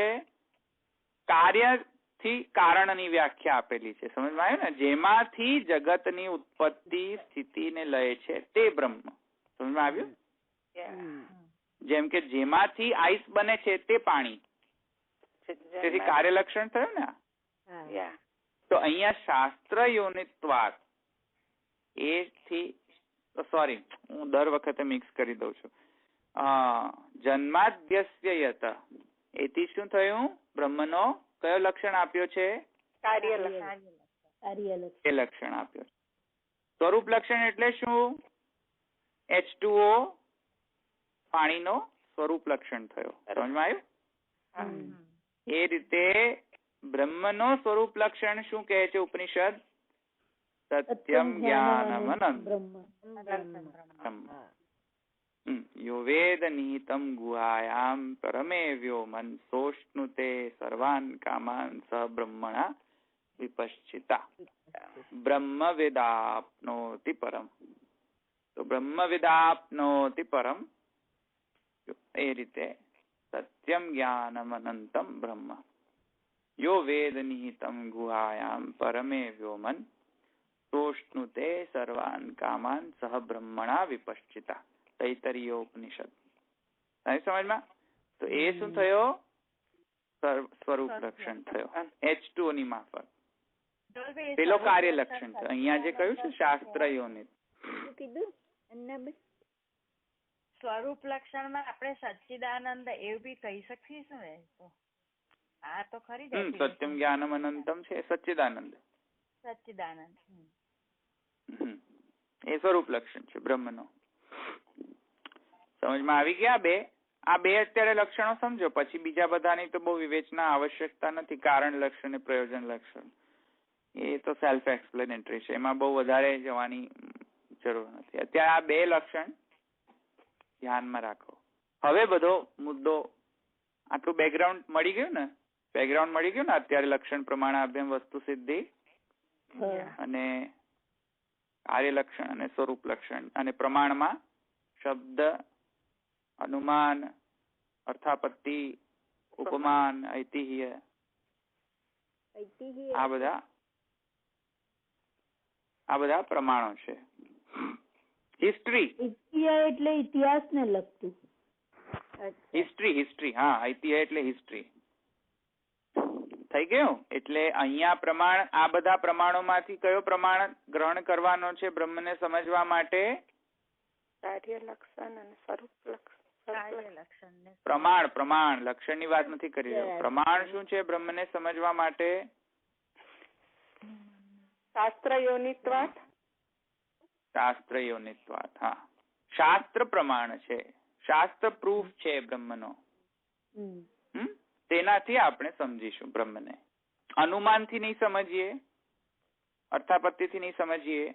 કાર્યથી કારણની વ્યાખ્યા આપેલી છે. સમજમાં આવ્યું ને? જેમાંથી જગતની ઉત્પત્તિ, સ્થિતિ ને લય છે તે બ્રહ્મ. સમજમાં આવ્યું? જેમ કે જેમાંથી આઈસ બને છે તે પાણી, તેથી કાર્ય લક્ષણ થયું ને. તો અહીંયા શાસ્ત્ર યોનિત્વાદ એથી, સોરી હું દર વખતે મિક્સ કરી દઉં છું. જન્માદ્યસ્ય યત એથી શું થયું? બ્રહ્મનો કયો લક્ષણ આપ્યો છે? કાર્ય લક્ષણ આપ્યો. સ્વરૂપ લક્ષણ એટલે શું? H2O પાણીનો સ્વરૂપ લક્ષણ થયો. સમજમાં આવ્યું? એ રીતે બ્રહ્મનો સ્વરૂપ લક્ષણ શું કહે છે ઉપનિષદ? સત્યમ જ્ઞાનમ અનંતમ યો વેદ નિહિતમ ગુહાયામ પરમે વ્યોમન સોષ્ણુતે સર્વાન કામાન સ બ્રહ્મણા વિપશ્ચિતા બ્રહ્મવેદાપ્નોતિ પરમ. તો બ્રહ્મવેદાપ્નોતિ પરમ, એ રીતે સત્યમ જ્ઞાનમ અનંતમ બ્રહ્મ યો વેદ નિહિતમ ગુહાયામ પરમે વ્યોમન સોષ્ણુતે સર્વાન કામાન સહ બ્રહ્મણા વિપશ્ચિતા, તૈતરીયોપનિષદ. સમજમાં? તો એ શું થયો? સ્વરૂપ લક્ષણ થયો H2O ની માફક. પેલો કાર્ય લક્ષણ છે. અહીંયા જે કહ્યું છે શાસ્ત્ર યોનિત. સ્વરૂપ લક્ષણ માં આપણે સચ્ચિદાનંદ એવું બી કહી શકીશું ને? આ તો ખરી સત્યમ જ્ઞાનમ અનંતમ છે સચ્ચિદાનંદ. સચ્ચિદાનંદ એ સ્વરૂપ લક્ષણ છે બ્રહ્મનો. સમજમાં આવી ગયા? આ બે અત્યારે લક્ષણો સમજો, પછી બીજા બધાની તો બહુ વિવેચના આવશ્યકતા નથી. કારણ લક્ષણ અને પ્રયોજન લક્ષણ એ તો સેલ્ફ એક્સપ્લેનેટરી છે, એમાં બહુ વધારે જવાની જરૂર નથી. અત્યારે આ બે લક્ષણ ધ્યાનમાં રાખો. હવે બધો મુદ્દો આટલું બેકગ્રાઉન્ડ મળી ગયું ને? અત્યારે લક્ષણ પ્રમાણાભ્યામ વસ્તુ સિદ્ધિ અને કાર્ય લક્ષણ અને સ્વરૂપ લક્ષણ અને પ્રમાણમાં શબ્દ, અનુમાન, અર્થાપત્તિ, ઉપમાન, ઐતિહ્ય, આ બધા પ્રમાણો છે. હિસ્ટ્રી એટલે ઇતિહાસ ને લગતું. હિસ્ટ્રી હા, ઐતિહ્ય એટલે હિસ્ટ્રી થઈ ગયું. એટલે અહીંયા પ્રમાણ, આ બધા પ્રમાણોમાંથી કયો પ્રમાણ ગ્રહણ કરવાનો છે બ્રહ્મને સમજવા માટે? કાર્ય લક્ષણ અને સ્વરૂપ લક્ષણ. પ્રમાણ લક્ષણની વાત નથી કરી રહ્યો. પ્રમાણ શું છે બ્રહ્મને સમજવા માટે? શાસ્ત્ર યોનિત્વાત. હા, શાસ્ત્ર પ્રમાણ છે, શાસ્ત્ર પ્રૂફ છે બ્રહ્મનો. તેનાથી આપણે સમજીશું બ્રહ્મને. અનુમાનથી નહીં સમજીએ, અર્થાપત્તિથી નહીં સમજીએ.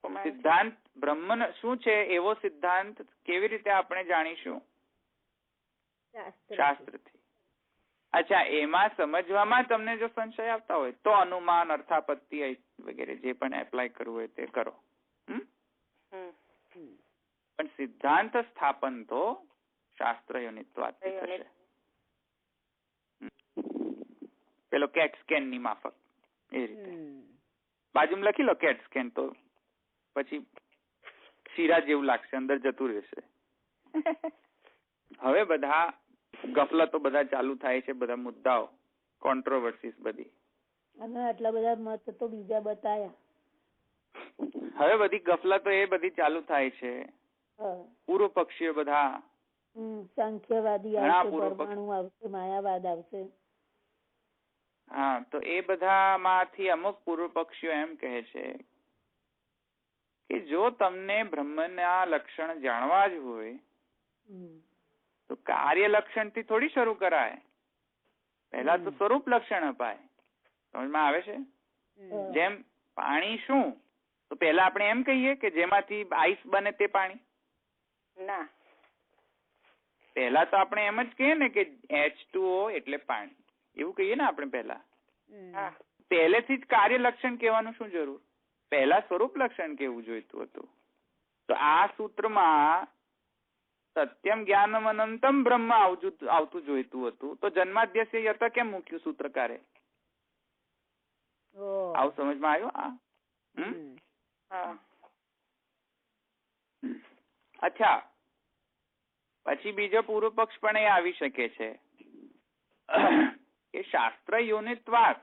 સિદ્ધાંત બ્રહ્મ શું છે એવો સિદ્ધાંત કેવી રીતે આપણે જાણીશું? શાસ્ત્રથી. અચ્છા, એમાં સમજવામાં તમને જો સંશય આવતા હોય તો અનુમાન, અર્થાપત્તિ વગેરે જે પણ એપ્લાય કરવું હોય તે કરો. પણ સિદ્ધાંત સ્થાપન તો શાસ્ત્ર યોનિત્વાથી થશે. પેલો કેટ સ્કેન ની માફક એ રીતે બાજુમાં લખી લો કેટ સ્કેન, તો પછી શીરા જેવું લાગશે, અંદર જતું રહેશે. હવે બધા ગફલતો બધા ચાલુ થાય છે, બધા મુદ્દાઓ, કોન્ટ્રોવર્સીસ બધી. અને આટલા બધા મત તો બીજા બતાયા. હવે બધી ગફલતો એ બધી ચાલુ થાય છે. પૂર્વ પક્ષીઓ બધા સાંખ્યવાદી આવશે, પરમાણુ આવશે, માયાવાદ આવશે. હા, તો એ બધામાંથી અમુક પૂર્વ પક્ષીઓ એમ કહે છે કે જો તમને બ્રહ્મના લક્ષણ જાણવા જ હોય તો કાર્ય લક્ષણ થી થોડી શરૂ કરાય. પહેલા તો સ્વરૂપ લક્ષણ અપાય. સમજમાં આવે છે? જેમ પાણી શું, તો પહેલા આપણે એમ કહીએ કે જેમાંથી આઈસ બને તે પાણી? ના, પહેલા તો આપણે એમ જ કહીએ ને કે H2O એટલે પાણી, એવું કહીએ ને આપણે પહેલા. પહેલેથી જ કાર્ય લક્ષણ કહેવાનું શું જરૂર? પહેલા સ્વરૂપ લક્ષણ કેવું જોઈતું હતું. તો આ સૂત્રમાં સત્યમ જ્ઞાનમ અનંતમ બ્રહ્મ આવતું જોઈતું હતું, તો જન્માદ્યસ્ય યત કેમ મૂક્યું સૂત્રકારે? આવું સમજમાં આવ્યું? અચ્છા, પછી બીજો પૂર્વ પક્ષ પણ એ આવી શકે છે કે શાસ્ત્ર યોનિત્વાત,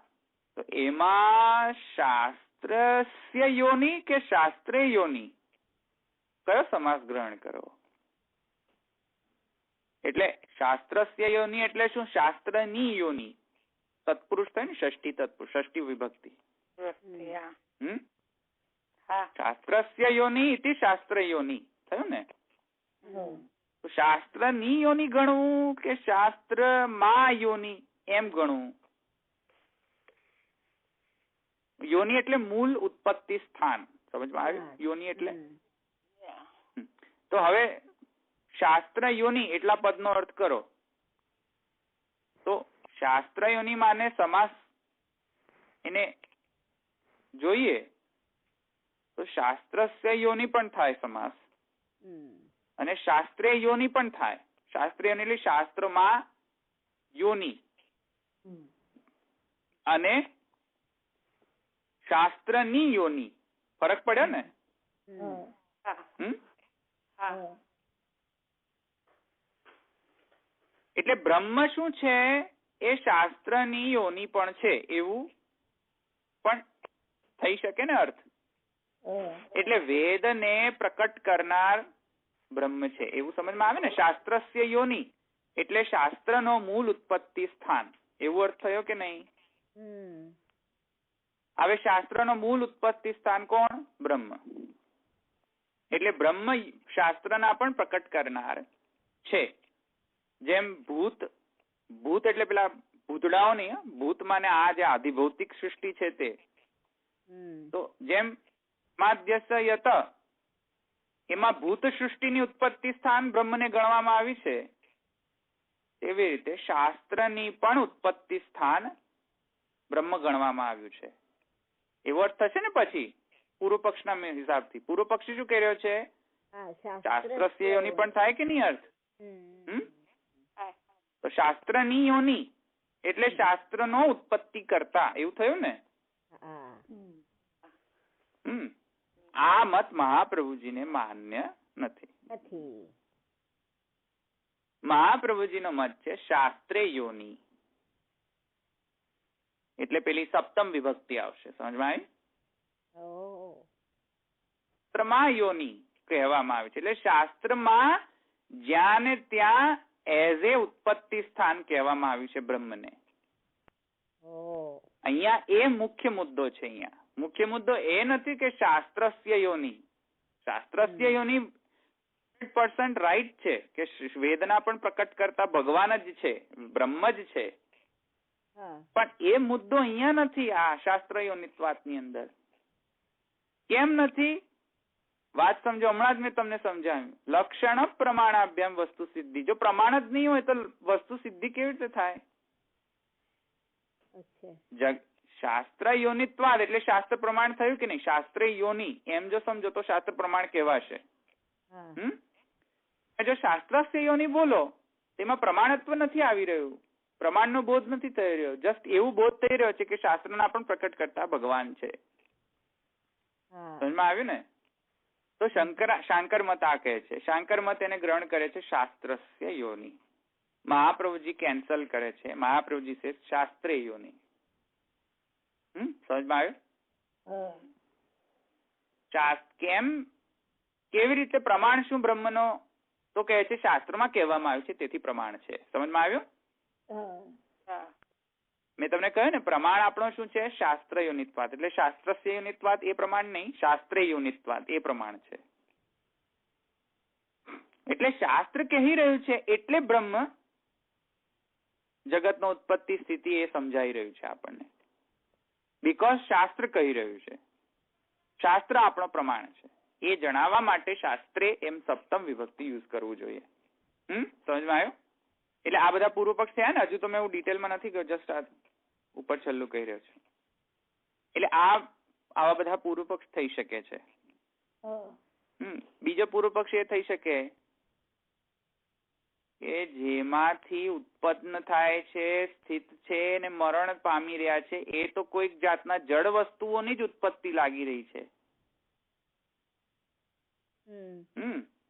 તો એમાં શાસ્ત્રસ્ય યોનિ કે શાસ્ત્રે યોનિ, કયો સમાસ ગ્રહણ કરવો? એટલે શાસ્ત્રસ્ય યોનિ એટલે શું? શાસ્ત્રની યોનિ. તત્પુરુષ થાય ને, ષષ્ઠી તત્પુરુષ, ષષ્ઠી વિભક્તિ. શાસ્ત્રસ્ય યોનિ ઇતિ શાસ્ત્ર યોનિ થયું ને? તો શાસ્ત્રની યોનિ ગણવું કે શાસ્ત્ર માં યોનિ એમ ગણવું? યોનિ એટલે મૂળ ઉત્પત્તિ સ્થાન. સમજમાં આવ્યું? યોનિ એટલે તો હવે શાસ્ત્ર યોનિ એટલા પદનો અર્થ કરો. તો શાસ્ત્ર યોનિ માને સમાસ એને જોઈએ તો શાસ્ત્રસ્ય યોનિ પણ થાય સમાસ, અને શાસ્ત્રીય યોનિ પણ થાય. શાસ્ત્રીય એટલે શાસ્ત્રમાં યોનિ, અને શાસ્ત્રની યોની. ફરક પડ્યો ને? એટલે બ્રહ્મ શું છે એ શાસ્ત્રની યોની પણ છે એવું પણ થઈ શકે ને અર્થ. એટલે વેદને પ્રકટ કરનાર બ્રહ્મ છે એવું સમજમાં આવે ને. શાસ્ત્રસ્ય યોની એટલે શાસ્ત્રનો મૂળ ઉત્પત્તિ સ્થાન, એવો અર્થ થયો કે નહીં? હવે શાસ્ત્રનો મૂળ ઉત્પત્તિ સ્થાન કોણ? બ્રહ્મ. એટલે બ્રહ્મ શાસ્ત્રના પણ પ્રકટ કરનાર છે. જેમ ભૂત એટલે પેલા ભૂતડાઓ નહીં, ભૂતમાં ને આ જે આધિભૌતિક સૃષ્ટિ છે તે, તો જેમ માધ્યસ્ય યત એમાં ભૂત સૃષ્ટિની ઉત્પત્તિ સ્થાન બ્રહ્મને ગણવામાં આવી છે, એવી રીતે શાસ્ત્રની પણ ઉત્પત્તિ સ્થાન બ્રહ્મ ગણવામાં આવ્યું છે. એવો અર્થ થશે ને પછી પૂર્વ પક્ષના હિસાબથી. પૂર્વ પક્ષી શું કહી રહ્યો છે? શાસ્ત્રસ્ય યોની પણ થાય કે નહીં અર્થ? તો શાસ્ત્રની યોની એટલે શાસ્ત્રનો ઉત્પત્તિ કરતા, એવું થયું ને? આ મત મહાપ્રભુજીને માન્ય નથી. મહાપ્રભુજીનો મત છે શાસ્ત્રે યોની, એટલે પેલી સપ્તમ વિભક્તિ આવશે. સમજમાં આવી? શાસ્ત્રમાં યોની કહેવામાં આવે છે એટલે શાસ્ત્રમાં જ્યાં ને ત્યાં એઝ એ ઉત્પત્તિ સ્થાન કહેવામાં આવ્યું છે બ્રહ્મને. અહીંયા એ મુખ્ય મુદ્દો છે. અહીંયા મુખ્ય મુદ્દો એ નથી કે શાસ્ત્રસ્ય યોની. શાસ્ત્રસ્ય યોની 100% રાઈટ છે કે વેદના પણ પ્રકટ કરતા ભગવાન જ છે, બ્રહ્મ જ છે, પણ એ મુદ્દો અહીંયા નથી આ શાસ્ત્ર યોનિત્વાતની અંદર. કેમ નથી? વાત સમજો. હમણાં જ મેં તમને સમજાવ્યું. લક્ષણ પ્રમાણાભ્યામ વસ્તુ સિદ્ધિ. જો પ્રમાણ જ નહીં હોય તો વસ્તુ સિદ્ધિ કેવી રીતે થાય? શાસ્ત્ર યોનિત્વાદ એટલે શાસ્ત્ર પ્રમાણ થયું કે નહીં? શાસ્ત્ર યોની એમ જો સમજો તો શાસ્ત્ર પ્રમાણ કહેવાશે. જો શાસ્ત્રસ્ય યોની બોલો તેમાં પ્રમાણત્વ નથી આવી રહ્યું, પ્રમાણનો બોધ નથી થઈ રહ્યો, જસ્ટ એવું બોધ થઈ રહ્યો છે કે શાસ્ત્રના પણ પ્રકટ કરતા ભગવાન છે. સમજમાં આવ્યું ને? તો શાંકર મત આ કહે છે. શાંકર મત એને ગ્રહણ કરે છે શાસ્ત્રસ્ય યોની. મહાપ્રભુજી કેન્સલ કરે છે. મહાપ્રભુજી છે શાસ્ત્રે યોની. સમજમાં આવ્યું? કેવી રીતે પ્રમાણ શું બ્રહ્મનો? તો કહે છે શાસ્ત્રમાં કહેવામાં આવ્યું છે તેથી પ્રમાણ છે. સમજમાં આવ્યું? મેં તમને કહ્યું ને પ્રમાણ આપણો શું છે? શાસ્ત્ર યોનિત્વાદ. એટલે શાસ્ત્રસ્ય યોનિત્વાદ એ પ્રમાણ નહીં, શાસ્ત્રે યોનિત્વાદ એ પ્રમાણ છે. એટલે શાસ્ત્ર કહી રહ્યું છે એટલે બ્રહ્મ જગતનો ઉત્પત્તિ સ્થિતિ એ સમજાઈ રહ્યું છે આપણને. બીકોઝ શાસ્ત્ર કહી રહ્યું છે. શાસ્ત્ર આપણો પ્રમાણ છે એ જણાવવા માટે શાસ્ત્રે એમ સપ્તમ વિભક્તિ યુઝ કરવું જોઈએ. સમજમાં આવ્યું? એટલે આ બધા પૂર્વ પક્ષ થયા ને. હજુ તો મેં હું ડિટેલમાં નથી ગયો, જસ્ટ આ ઉપર છેલ્લું કહી રહ્યો છું. એટલે આવા બધા પૂર્વ પક્ષ થઈ શકે છે. બીજો પૂર્વ પક્ષ એ થઈ શકે કે જેમાંથી ઉત્પન્ન થાય છે, સ્થિત છે ને મરણ પામી રહ્યા છે એ તો કોઈક જાતના જડ વસ્તુઓની જ ઉત્પત્તિ લાગી રહી છે.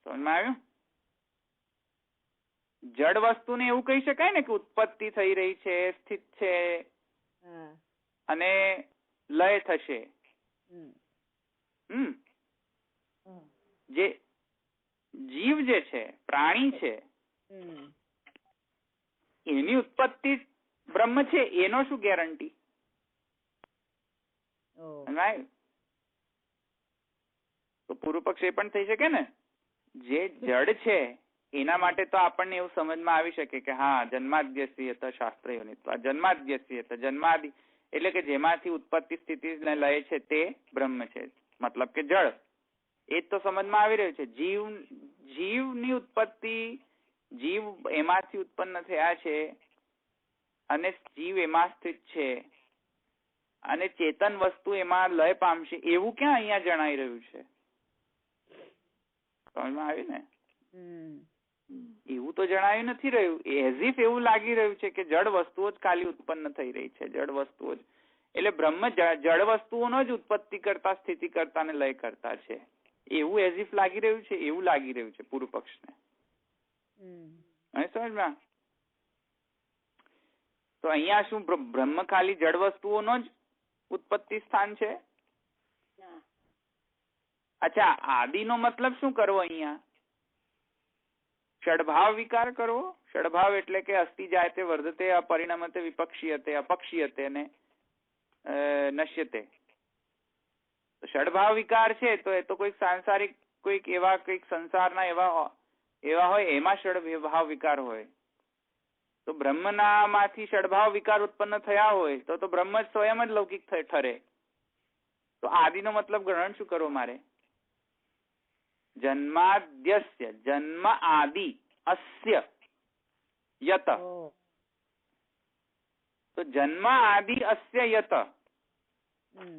સમજમાં આવ્યું? જડ વસ્તુને એવું કહી શકાય ને કે ઉત્પત્તિ થઈ રહી છે, સ્થિત છે અને લય થશે. જે જીવ જે છે, પ્રાણી છે, એની ઉત્પત્તિ બ્રહ્મ છે એનો શું ગેરંટી? તો પૂર્વ પક્ષ એ પણ થઈ શકે ને. જે જડ છે એના માટે તો આપણને એવું સમજમાં આવી શકે કે હા જન્માદ્યસ્ય શાસ્ત્ર યોનિત્વાદ. જન્માદ્યસ્ય જન્માદિ એટલે કે જેમાંથી ઉત્પત્તિ સ્થિતિ લય છે તે બ્રહ્મ છે, મતલબ કે જળ. એ જ તો સમજમાં આવી રહ્યું છે. જીવની ઉત્પત્તિ, જીવ એમાંથી ઉત્પન્ન થયા છે અને જીવ એમાં સ્થિત છે અને ચેતન વસ્તુ એમાં લય પામશે એવું ક્યાં અહીંયા જણાઈ રહ્યું છે? સમજમાં આવ્યું ને? એવું તો જણાયું નથી રહ્યું. એઝ ઇફ એવું લાગી રહ્યું છે કે જડ વસ્તુઓ જ ખાલી ઉત્પન્ન થઈ રહી છે, જડ વસ્તુઓ જ. એટલે બ્રહ્મ જળ વસ્તુઓનો જ ઉત્પત્તિ કરતા, સ્થિતિ કરતા ને લય કરતા છે એવું એઝ ઇફ લાગી રહ્યું છે, એવું લાગી રહ્યું છે પૂર્વ પક્ષને. સમજમાં? તો અહીંયા શું બ્રહ્મ ખાલી જળ વસ્તુઓનો જ ઉત્પત્તિ સ્થાન છે? અચ્છા, આદિનો મતલબ શું કરવો અહીંયા? ષડભાવ વિકાર કરવો. ષડભાવ એટલે કે અસ્તિ જાયતે વર્ધતે અપરિણમતે વિપક્ષીયતે અપક્ષીયતે ને નશ્યતે. ષડભાવ વિકાર છે તો એ તો કોઈક સાંસારિક કોઈક એવા કોઈક સંસારના એવા હોય એમાં ષડભાવ વિકાર હોય. તો બ્રહ્મના માંથી ષડભાવ વિકાર ઉત્પન્ન થયા હોય તો બ્રહ્મ જ સ્વયં જ લૌકિક ઠરે. તો આદિનો મતલબ ગ્રહણ શું કરવો મારે? જન્માદ્યસ્ય, જન્મ આદિ અસ્ય યત. તો જન્મ આદિ અસ્ય યત,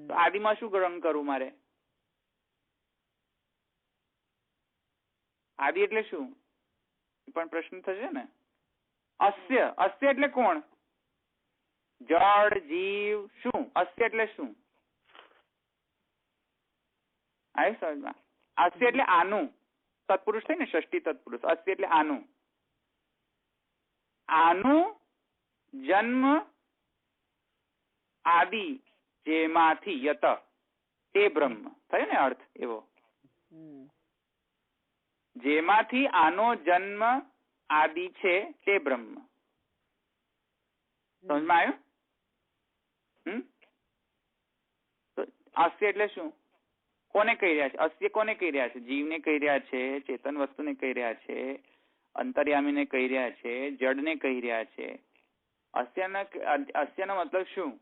તો આદિમાં શું ગ્રહણ કરવું મારે? આદિ એટલે શું પણ પ્રશ્ન થશે ને. અસ્ય, અસ્ય એટલે કોણ? જળ, જીવ. શું અસ્ય એટલે શું? આવ્યું સમજમાં? અસ્ય એટલે આનું. તત્પુરુષ થાય ને, ષષ્ઠી તત્પુરુષ. અસ્ય એટલે આનું. આનું જન્મ આદિ જેમાંથી યત તે બ્રહ્મ થયો ને અર્થ એવો. જેમાંથી આનો જન્મ આદિ છે તે બ્રહ્મ. સમજમાં આવ્યું? તો અસ્ય એટલે શું? કોને કહી રહ્યા છે? અસ્ય કોને કહી રહ્યા છે? જીવને કહી રહ્યા છે, ચેતન વસ્તુને કહી રહ્યા છે, અંતર્યામીને કહી રહ્યા છે, જડને કહી રહ્યા છે. અસ્યનો મતલબ શું?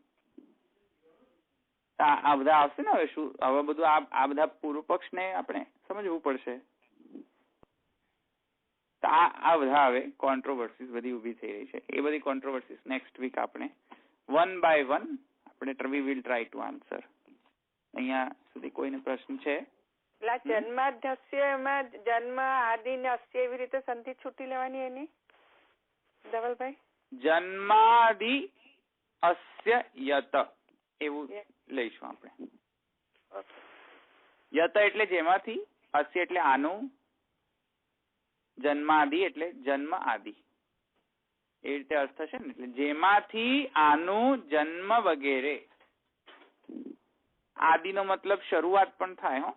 આ બધા આવશે ને હવે શું? હવે બધું આ બધા પૂર્વ પક્ષ ને આપણે સમજવું પડશે. તો આ બધા હવે કોન્ટ્રોવર્સીસ બધી ઉભી થઈ રહી છે. એ બધી કોન્ટ્રોવર્સીસ નેક્સ્ટ વીક આપણે વન બાય વન આપણે we will try to answer. અહીંયા સુધી કોઈને પ્રશ્ન છે? જન્માદ્યસ્યમાં જન્મ આદિ ને અસ્ય એવી રીતે સંધિ છૂટી લેવાની એની ધવલભાઈ? જન્માદિ અસ્ય યત એવું લઈશું આપણે. યત એટલે જેમાંથી, અસ્ય એટલે આનું, જન્માદિ એટલે જન્મ આદિ. એ રીતે અર્થ થશે ને. એટલે જેમાંથી આનું જન્મ વગેરે. આદિનો મતલબ શરૂઆત પણ થાય હો,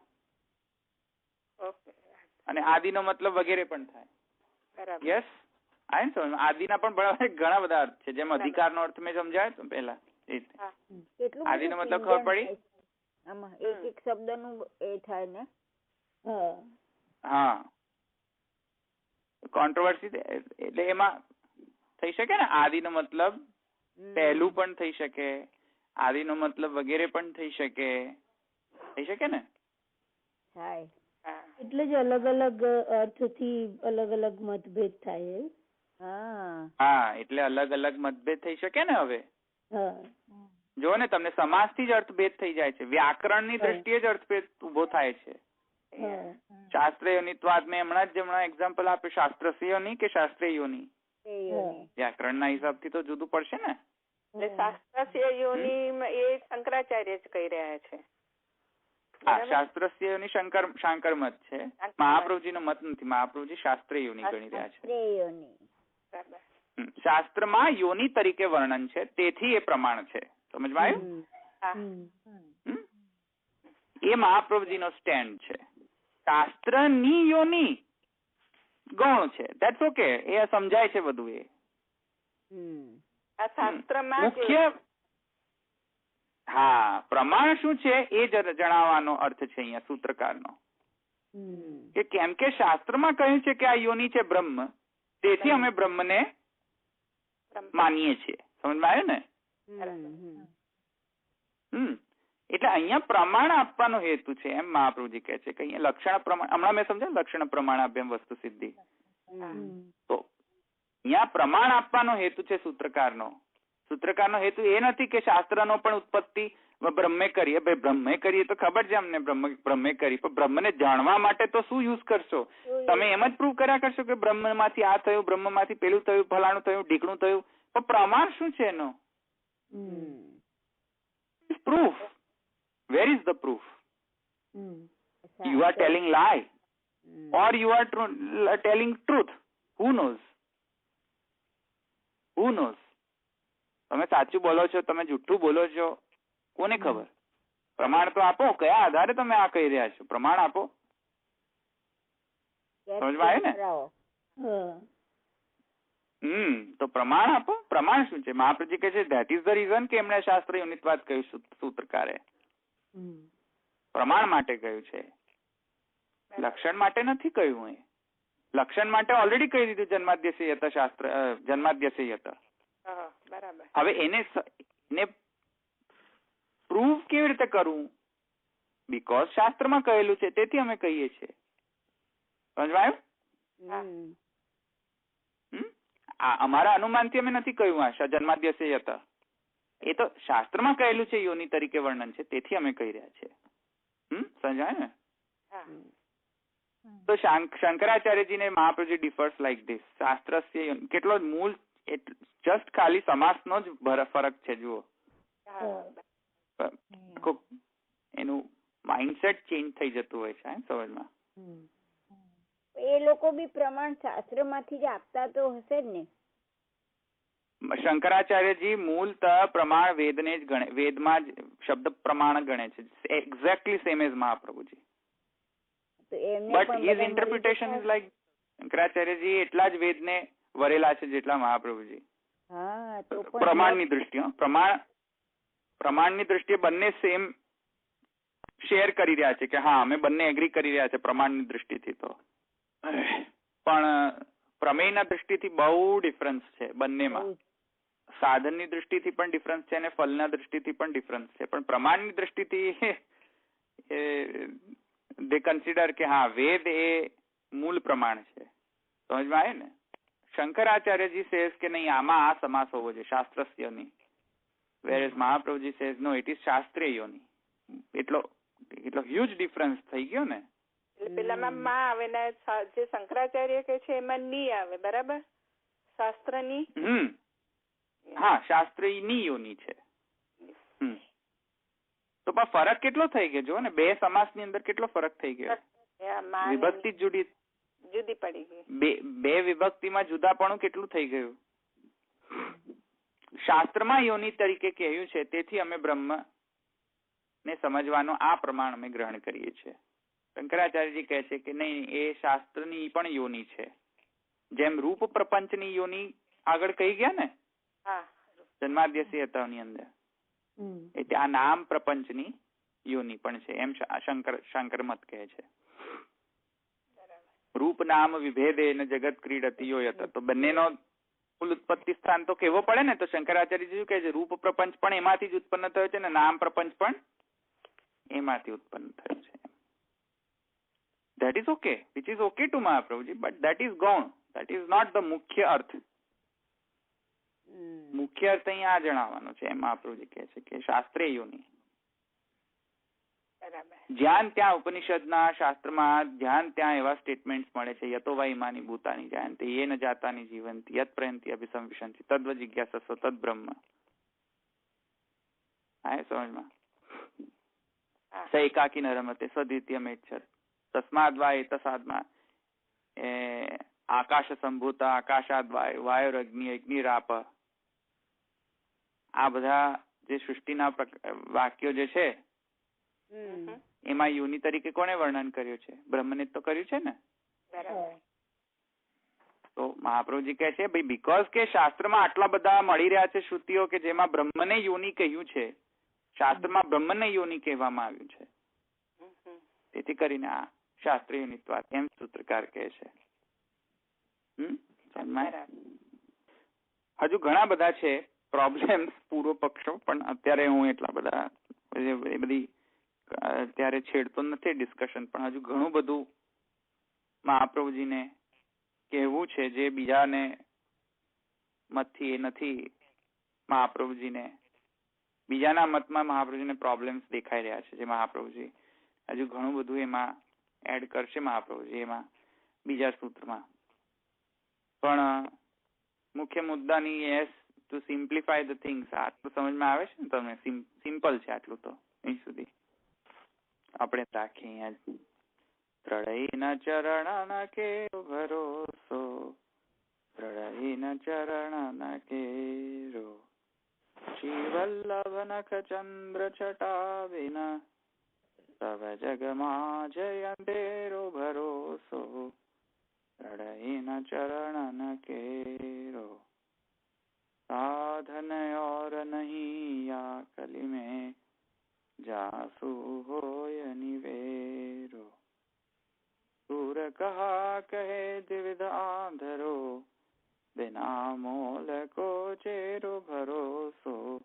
અને આદિનો મતલબ વગેરે પણ થાય. યસ, આદિના પણ ઘણા બધા અર્થ છે. જેમ અધિકારનો અર્થ મેં સમજાવ્યો તો પહેલા એ રીતે. આદિનો મતલબ ખબર પડી? આમાં એક શબ્દનું એ થાય ને. હા, કોન્ટ્રોવર્સી એટલે એમાં થઈ શકે ને. આદિનો મતલબ પહેલું પણ થઈ શકે, આદિનો મતલબ વગેરે પણ થઈ શકે ને. એટલે જ અલગ અલગ અર્થથી અલગ અલગ મતભેદ થાય. હા, એટલે અલગ અલગ મતભેદ થઈ શકે ને. હવે જો ને, તમને સમાસથી જ અર્થભેદ થઈ જાય છે. વ્યાકરણની દ્રષ્ટિએ જ અર્થભેદ ઉભો થાય છે. શાસ્ત્રયોનિત્વાદ મેં હમણાં એક્ઝામ્પલ આપ્યું. શાસ્ત્રસ્યોની કે શાસ્ત્રીયોની? વ્યાકરણના હિસાબથી તો જુદું પડશે ને. શાસ્ત્રસ્ય યોની એ શંકરાચાર્ય જ કહી રહ્યા છે. હા, શાસ્ત્રસ્ય યોની શાંકર મત છે. મહાપ્રભુજીનો મત નથી. મહાપ્રભુજી શાસ્ત્ર યોની ગણી રહ્યા છે. શાસ્ત્રમાં યોની તરીકે વર્ણન છે, તેથી એ પ્રમાણ છે. સમજમાં આવ્યું? એ મહાપ્રભુજીનો સ્ટેન્ડ છે. શાસ્ત્રની યોની ગૌણ છે. That's okay. એ સમજાય છે બધું. એ મુખ્ય હા, પ્રમાણ શું છે એ જણાવવાનો અર્થ છે અહીંયા સૂત્રકારનો. કે કેમ કે શાસ્ત્રમાં કહ્યું છે કે આ યોની છે બ્રહ્મ, તેથી અમે બ્રહ્મને માનીએ છીએ. સમજમાં આવ્યું ને? એટલે અહીંયા પ્રમાણ આપવાનો હેતુ છે, એમ મહાપ્રભુજી કહે છે કે અહીંયા લક્ષણ પ્રમાણ. હમણાં મેં સમજાયું લક્ષણ પ્રમાણાભ્યામ વસ્તુ સિદ્ધિ. તો અહીંયા પ્રમાણ આપવાનો હેતુ છે સૂત્રકારનો. સૂત્રકારનો હેતુ એ નથી કે શાસ્ત્રનો પણ ઉત્પત્તિ બ્રહ્મે કરીએ. ભાઈ બ્રહ્મે કરીએ તો ખબર છે અમને બ્રહ્મે કરી, પણ બ્રહ્મને જાણવા માટે તો શું યુઝ કરશો? તમે એમ જ પ્રૂવ કર્યા કરશો કે બ્રહ્મમાંથી આ થયું, બ્રહ્મમાંથી પેલું થયું, ફલાણું થયું, ઢીકણું થયું, પણ પ્રમાણ શું છે એનો? proof. Where is the proof? You are telling lie or you are telling truth. Who knows? Who knows? તમે સાચું બોલો છો, તમે જૂઠું બોલો છો, કોને ખબર? પ્રમાણ તો આપો. કયા આધારે તમે આ કહી રહ્યા છો? પ્રમાણ આપો. સમજમાં આવે ને? તો પ્રમાણ આપો. પ્રમાણ શું છે? મહાપ્રભુજી કહે છે ધેટ ઇઝ ધ રીઝન કે એમણે શાસ્ત્ર યુનિતવાદ કહ્યું સૂત્રકારે. પ્રમાણ માટે કહ્યું છે, લક્ષણ માટે નથી કહ્યું. એ લક્ષણ માટે ઓલરેડી કહી દીધું જન્માદ્યસે યત શાસ્ત્ર જન્માદ્યસે યત. હવે એને પ્રૂવ કેવી રીતે કરવું? બીકોઝ શાસ્ત્રમાં કહેલું છે તેથી અમે કહીએ છીએ. સમજવાયું? અમારા અનુમાનથી અમે નથી કહ્યું આ જન્માદ્યસે યત. એ તો શાસ્ત્રમાં કહેલું છે, યોની તરીકે વર્ણન છે, તેથી અમે કહી રહ્યા છીએ. સમજાય ને? તો શંકરાચાર્યજીને મહાપ્રભુજી ડિફર્સ લાઈક ધીસ. શાસ્ત્રસ્ય કેટલો મૂળ જસ્ટ ખાલી સમાસનો જ ફરક છે. જુઓ, એનું માઇન્ડસેટ ચેન્જ થઈ જતું હોય છે સમજમાં. એ લોકો બી પ્રમાણ શાસ્ત્રમાંથી જ આપતા તો હશે જ ને. શંકરાચાર્યજી મૂળતઃ પ્રમાણ વેદને જ ગણે, વેદમાં જ શબ્દ પ્રમાણ ગણે છે, exactly same as Mahaprabhuji. But his interpretation is like Shankaracharyaji એટલા જ વેદને વરેલા છે જેટલા મહાપ્રભુજી. પ્રમાણની દ્રષ્ટિએ પ્રમાણની દ્રષ્ટિએ બંને સેમ શેર કરી રહ્યા છે કે હા અમે બંને એગ્રી કરી રહ્યા છે પ્રમાણની દ્રષ્ટિથી. તો પણ પ્રમેયના દ્રષ્ટિથી બહુ ડિફરન્સ છે બંનેમાં. સાધનની દ્રષ્ટિથી પણ ડિફરન્સ છે અને ફલના દ્રષ્ટિથી પણ ડિફરન્સ છે. પણ પ્રમાણની દ્રષ્ટિથી દે કન્સિડર કે હા વેદ એ મૂળ પ્રમાણ છે. સમજમાં આવે ને? શંકરાચાર્યજી સેઝ કે નહીં આમાં આ સમાસ હોવો જોઈએ શાસ્ત્રસ્યની, where Mahaprabhuji says no it is શાસ્ત્રીયોની. એટલો હ્યુજ ડિફરન્સ થઈ ગયો ને. પેલામાં માં આવે ને જે શંકરાચાર્ય કે છે એમાં ની આવે. બરાબર? શાસ્ત્રની હા શાસ્ત્રીની યોની છે. તો પણ ફરક કેટલો થઈ ગયો જો ને, બે સમાસની અંદર કેટલો ફરક થઈ ગયો. વિભક્તિ જુદી પડી ગઈ. બે વિભક્તિમાં જુદાપણું કેટલું થઈ ગયું. શાસ્ત્રમાં યોની તરીકે કહ્યું છે તેથી અમે બ્રહ્મ ને સમજવાનો આ પ્રમાણ અમે ગ્રહણ કરીએ છીએ. શંકરાચાર્યજી કહે છે કે નહીં, એ શાસ્ત્રની પણ યોની છે. જેમ રૂપ પ્રપંચની યોની આગળ કહી ગયા ને જન્માદ્યસે યતની અંદર, એટલે આ નામ પ્રપંચની યોની પણ છે એમ શંકર મત કહે છે. રૂપ નામ વિભેદે ને જગત ક્રીડતી યોયત. તો બંનેનો કુલ ઉત્પત્તિ સ્થાન તો કેવો પડે ને? તો શંકરાચાર્યજી શું કહે છે? રૂપ પ્રપંચ પણ એમાંથી જ ઉત્પન્ન થયો છે ને નામ પ્રપંચ પણ એમાંથી ઉત્પન્ન થયું છે. That is okay, which is okay to Mahaprabhuji, but that is gone. That is not the મુખ્ય અર્થ. મુખ્ય અર્થ અહીંયા આ જણાવવાનો છે. મહાપ્રભુજી કહે છે કે શાસ્ત્રીય યોની. જ્યાં ત્યાં ઉપનિષદના શાસ્ત્રમાં જ્યાં ત્યાં એવા સ્ટેટમેન્ટ્સ મળે છે યતો વા ઇમાની ભૂતાની જાયંતિ યે ન જાતાની જીવંતી યત પ્રયંતિ અભિસંવિશંતિ તદ્વ જિજ્ઞાસસ્વ તદ બ્રહ્મ. આય સમજમાં? સ એકાકી ન રમતે સ્વદ્વિતીયમેચ્છર તસ્માદ વા એતસાદમાં આકાશ સંભૂતા આકાશાદ વાયુ અગ્નિ અગ્નિરાપ. આ બધા જે સૃષ્ટિના વાક્યો જે છે એમાં યોની તરીકે કોને વર્ણન કર્યું છે? બ્રહ્મને તો કર્યું છે ને. તો મહાપ્રભુજી કહે છે ભાઈ બીકોઝ કે શાસ્ત્રમાં આટલા બધા મળી રહ્યા છે શ્રુતિઓ કે જેમાં બ્રહ્મને યોની કહ્યું છે, શાસ્ત્રમાં બ્રહ્મને યોની કહેવામાં આવ્યું છે, તેથી કરીને આ શાસ્ત્રીય યોનિત્વાદ એમ સૂત્રકાર કહે છે. હજુ ઘણા બધા છે પ્રોબ્લેમ્સ પૂર્વ પક્ષો, પણ અત્યારે હું એટલા બધા એ બધી અત્યારે છેડતો નથી ડિસ્કશન. પણ હજુ ઘણું બધું મહાપ્રભુજીને કહેવું છે જે બીજાને મતથી એ નથી. મહાપ્રભુજીને બીજાના મતમાં મહાપ્રભુજીને પ્રોબ્લેમ્સ દેખાઈ રહ્યા છે જે મહાપ્રભુજી હજુ ઘણું બધું એમાં એડ કરશે મહાપ્રભુજી એમાં બીજા સૂત્રમાં. પણ મુખ્ય મુદ્દાની ટુ સિમ્પ્લિફાય ધ થિંગ્સ. આટલું સમજમાં આવે છે ને તમને? સિમ્પલ છે આટલું તો. અહીં સુધી આપણે રાખીએ અહીંયા. પ્રળયના ચરણના કે ભરોસો, પ્રળયના ચરણના કેરો, શ્રી વલ્લભ નખ ચંદ્ર છટા વિના, તવ જગમાં જય અંધેરો ભરોસો, પ્રળયના ચરણના કેરો, साधन और नहीं या कली में, जासु होय निवेरो, सूर कहा कहे द्विविध आंधरो, बिना मोल को चेरो भरोसो,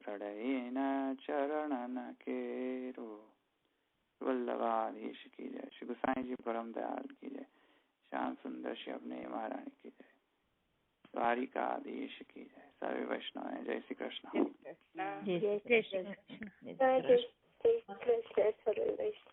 प्रलयन चरण केरो. वल्लभाधीश की जय. श्री गोसाई जी परम दयाल की जय. श्याम सुंदर श्री अपने महारानी की जय. द्वारिकाधीश की जय. सर्वे वैष्णव. जय श्री कृष्ण. જય શ્રી કૃષ્ણ. જય શ્રી કૃષ્ણ. સર્વે વૈષ્ણવ.